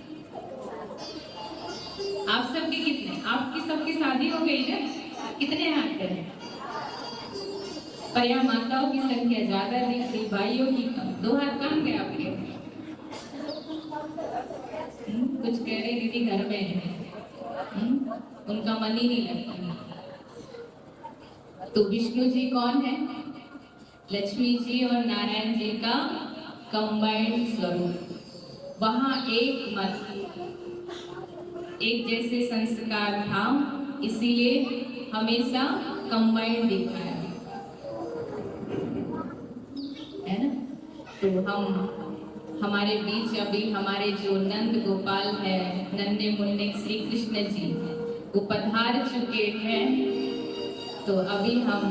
आप सबके कितने? आपकी सबकी शादी हो गई ना? कितने हाथ हैं? पर यहाँ माताओं की संख्या ज्यादा दिख रही, भाइयों की कम। 2 हाथ कहाँ गए आपके? कुछ कह रहे दीदी घर में है, उनका मन ही नहीं लगता। तो विष्णु जी कौन है? लक्ष्मी जी और नारायण जी का कंबाइंड स्वरूप। वहां एक मत, एक जैसे संस्कार था, इसीलिए हमेशा कंबाइंड दिखाया है ना। तो हमारे बीच अभी हमारे जो नंद गोपाल है, नन्हे मुन्ने श्री कृष्ण जी वो पधार चुके हैं। तो अभी हम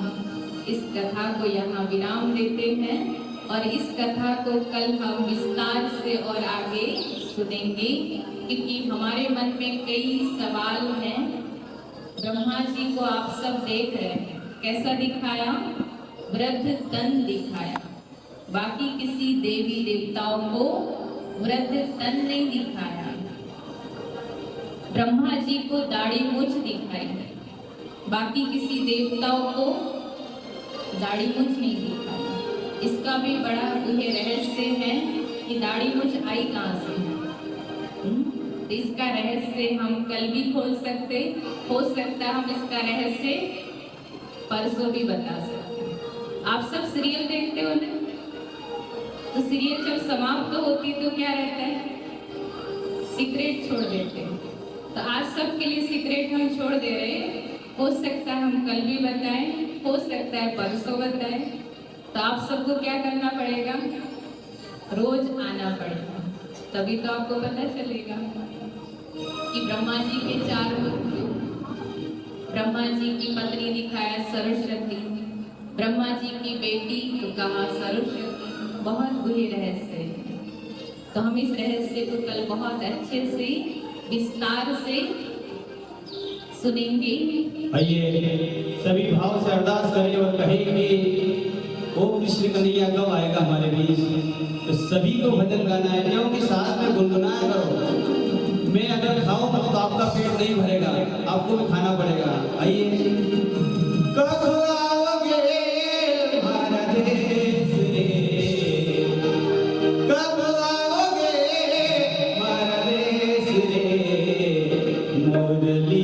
इस कथा को यहाँ विराम देते हैं और इस कथा को कल हम विस्तार से और आगे सुनेंगे, क्योंकि हमारे मन में कई सवाल हैं। ब्रह्मा जी को आप सब देख रहे हैं, कैसा दिखाया? वृद्ध तन दिखाया। बाकी किसी देवी देवताओं को वृद्ध तन नहीं दिखाया। ब्रह्मा जी को दाढ़ी मूंछ दिखाई, बाकी किसी देवताओं को दाढ़ी मूंछ नहीं दिखाई। इसका भी बड़ा यह रहस्य है कि दाढ़ी मूंछ आई कहाँ से। इसका रहस्य हम कल भी खोल सकते, हो सकता है हम इसका रहस्य परसों भी बता सकते। आप सब सीरियल देखते हो ना? तो सीरियल जब समाप्त होती तो क्या रहता है? सीक्रेट छोड़ देते हैं। तो आज सबके लिए सीक्रेट हम छोड़ दे रहे हैं। हो सकता है हम कल भी बताएं, हो सकता है परसों बताएं। तो आप सबको क्या करना पड़ेगा? रोज आना पड़ेगा, तभी तो आपको पता चलेगा कि ब्रह्मा जी के 4 रूप। ब्रह्मा जी की पत्नी दिखाया सरस्वती, ब्रह्मा जी की बेटी तो कहा सरस्वती। बहुत बुरी रहस्य है। तो हम इस रहस्य को कल बहुत अच्छे से विस्तार से सुनेंगे। आइए सभी भाव से अरदास करें और कहें कि ओ कृष्ण कन्हैया कब आएगा हमारे बीच। तो सभी को भजन गाना है, क्योंकि साथ में गुनगुनाया करो। मैं अगर खाऊं तो आपका पेट नहीं भरेगा, आपको भी खाना पड़ेगा। आइए कब आओगे भारत देश रे, कब आओगे भारत देश रे, मुरली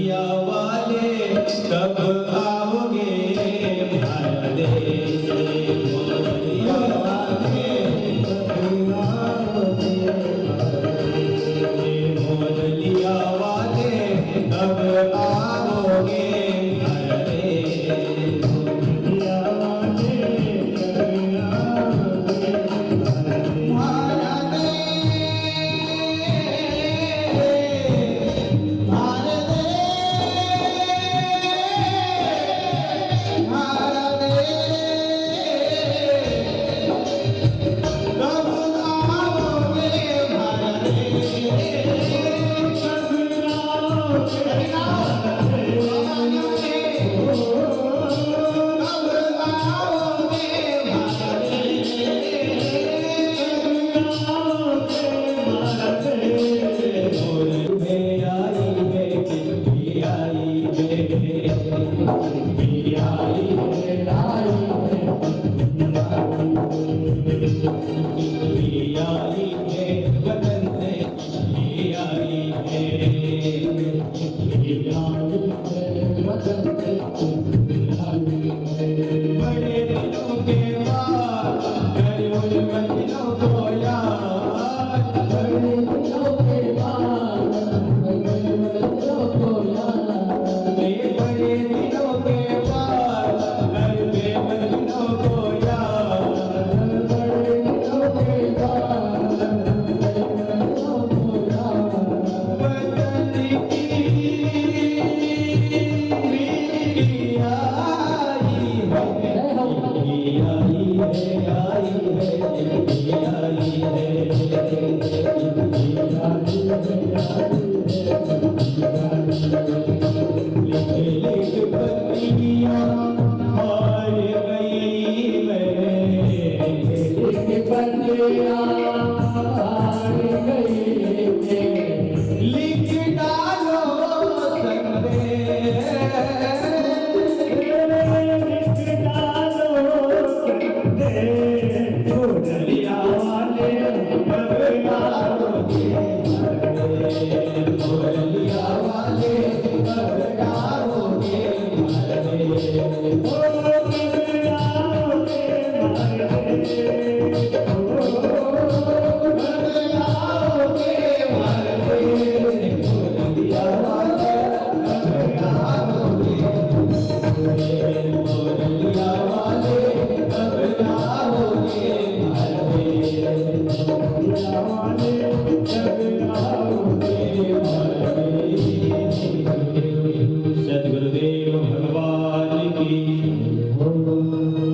सदगुरुदेव भगवान की,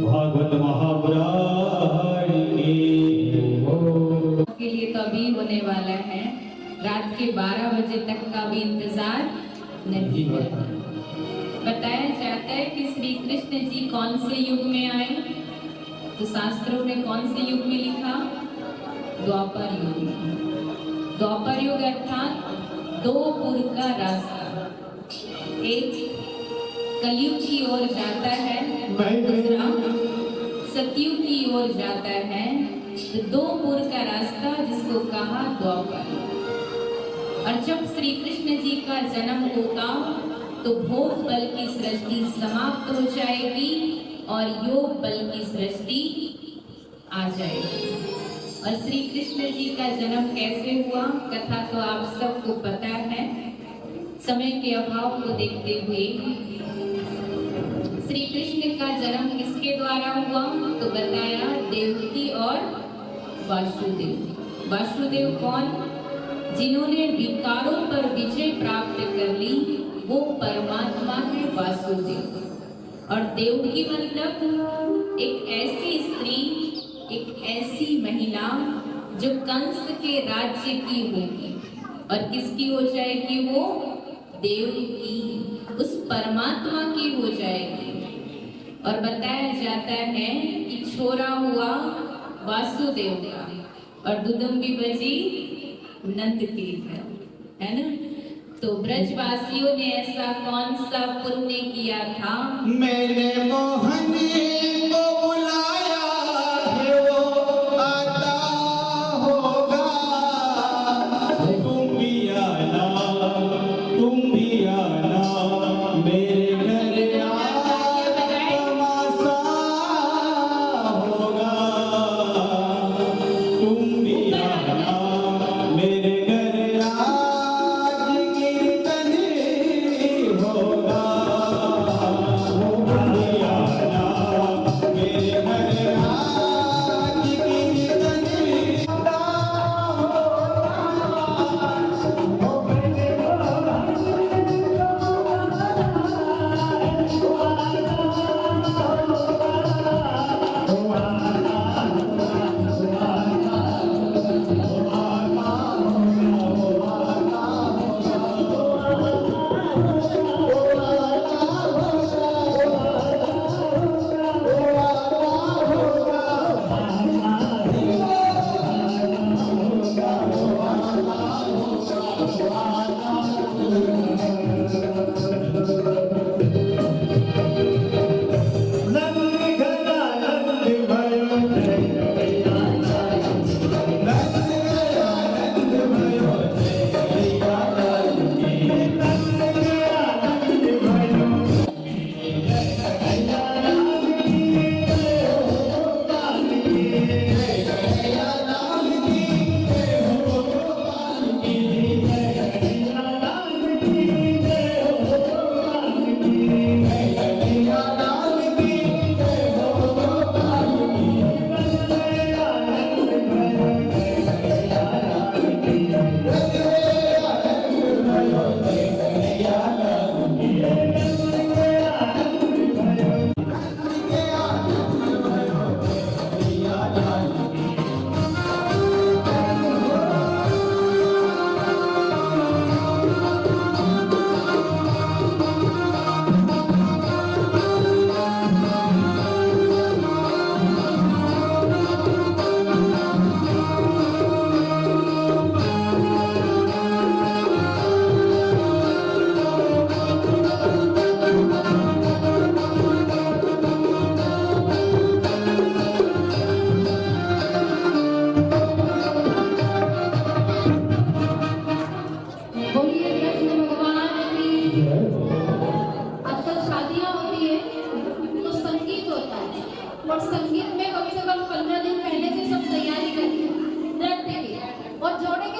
भागवत महापुराण की। के लिए तो अभी होने वाला है, रात के 12 बजे तक का भी इंतजार नहीं करना। बताया जाता है कि श्री कृष्ण जी कौन से युग में आए, तो शास्त्रों ने कौन से युग में लिखा? द्वापर युग में। द्वापर युग अर्थात दो पुर का रास्ता, एक कलयुग की ओर जाता है, दूसरा सतयुग की ओर जाता है। तो दो पुर का रास्ता जिसको कहा द्वापर। और जब श्री कृष्ण जी का जन्म होगा तो भोग बल की सृष्टि समाप्त हो जाएगी और योग बल की सृष्टि आ जाएगी। और श्री कृष्ण जी का जन्म कैसे हुआ, कथा तो आप सबको पता है। समय के अभाव को देखते हुए श्री कृष्ण का जन्म किसके द्वारा हुआ, तो बताया देवकी और वासुदेव। वासुदेव कौन? जिन्होंने विकारों पर विजय प्राप्त कर ली, वो परमात्मा है वासुदेव। और देवकी मतलब एक ऐसी स्त्री, एक ऐसी महिला जो कंस के राज्य की होगी और किसकी हो जाएगी? वो देव की, उस परमात्मा की हो जाएगी। और बताया जाता है कि छोरा हुआ वासुदेव का और दुदुम्बी बजी नंद की है ना। तो ब्रजवासियों ने ऐसा कौन सा पुण्य किया था? मैंने मोहन को बुलाया है, वो आता होगा। तुम भी आना, तुम भी आना, मेरे घर आज तमाशा होगा। तुम भी आना, मेरे घर आज कीर्तन होगा। तुम भी आना,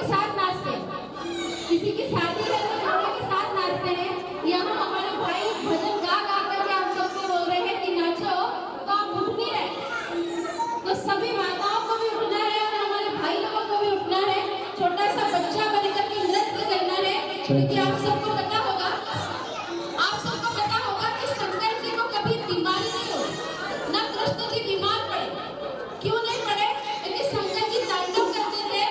के साथ नाचते हैं, किसी की शादी है तो जोड़े के साथ नाचते हैं। यहाँ हमारे भाई भजन गा गा करके आप सबको बोल रहे हैं कि नाचो, तो आप उठ नहीं रहे। तो सभी माताओं को भी उठना है और हमारे भाई लोगों को भी उठना है, छोटा सा बच्चा बनकर के नृत्य करना है। क्योंकि आप सबको पता होगा कि शंकर जी को कभी बीमारी नहीं हुई, न कृष्ण जी बीमार पड़े। क्यों नहीं पड़े? क्योंकि शंकर जी तांडव करते थे।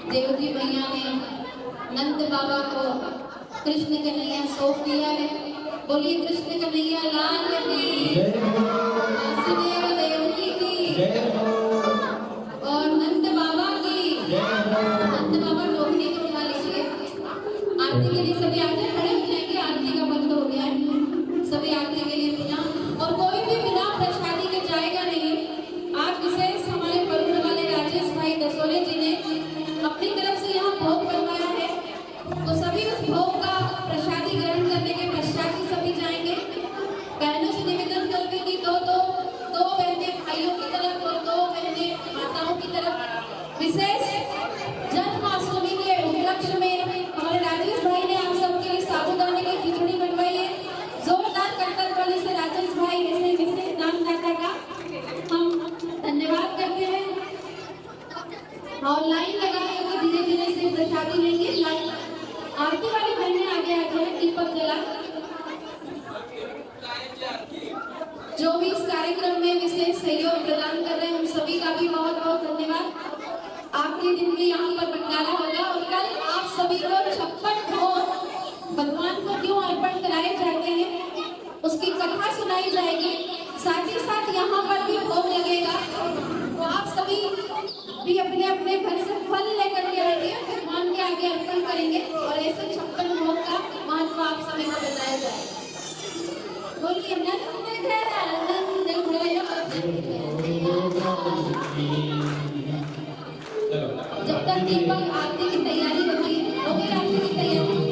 देवजी मैया ने नंद बाबा को कृष्ण कन्हैया सौंप दिया है। बोलिए कृष्ण कन्हैया लाल की, वासुदेव देवकी की और नंद बाबा की। नंद बाबा रोकने को उठा लीजिए। आरती के लिए सभी आ जाए, खड़े हो जाएंगे। आरती का वक्त हो गया है, सभी आरती के लिए बिना और कोई भी बिना प्रसादी के जाएगा नहीं। आज विशेष हमारे परुण वाले राजेश भाई दसोरे जी ने अपनी तरफ से यहाँ भोग बनवाया है, तो सभी उस भोग का प्रसादी ग्रहण करने के पश्चात ही सभी जाएंगे। बहनों से निवेदन करके कि दो बहनें भाइयों की तरफ और दो बहनें माताओं की तरफ विशेष जन्माष्टमी के उपलक्ष्य में हमारे राजेश भाई ने आप सबके लिए साबूदाने की खिचड़ी बनवाई है। जोरदार करतब वाले से राजेश भाई ऐसे विशेष दानदाता का हम धन्यवाद करते हैं। और लाइन लगा के धीरे धीरे से प्रसादी लेंगे। लाइन आरती वाली बहनें आगे आ जाए, दीपक जला। जो भी इस कार्यक्रम में विशेष सहयोग प्रदान कर रहे हैं उन सभी का भी बहुत बहुत धन्यवाद। आखिरी दिन भी यहाँ पर भंडारा होगा और कल आप सभी को 56 भोग भगवान को क्यों अर्पण कराए जाते हैं उसकी कथा सुनाई जाएगी। साथ ही साथ यहाँ पर भी भोग लगेगा, तो आप सभी भी अपने अपने घर से फल लेकर के आएंगे, भगवान के आगे अर्पण करेंगे और ऐसे 56 भोग का महत्व आप सभी को बताया जाएगा। बोलिए नंद घरा जब तक दीपक आरती की तैयारी होती है, हो गई आरती की तैयारी।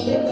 ये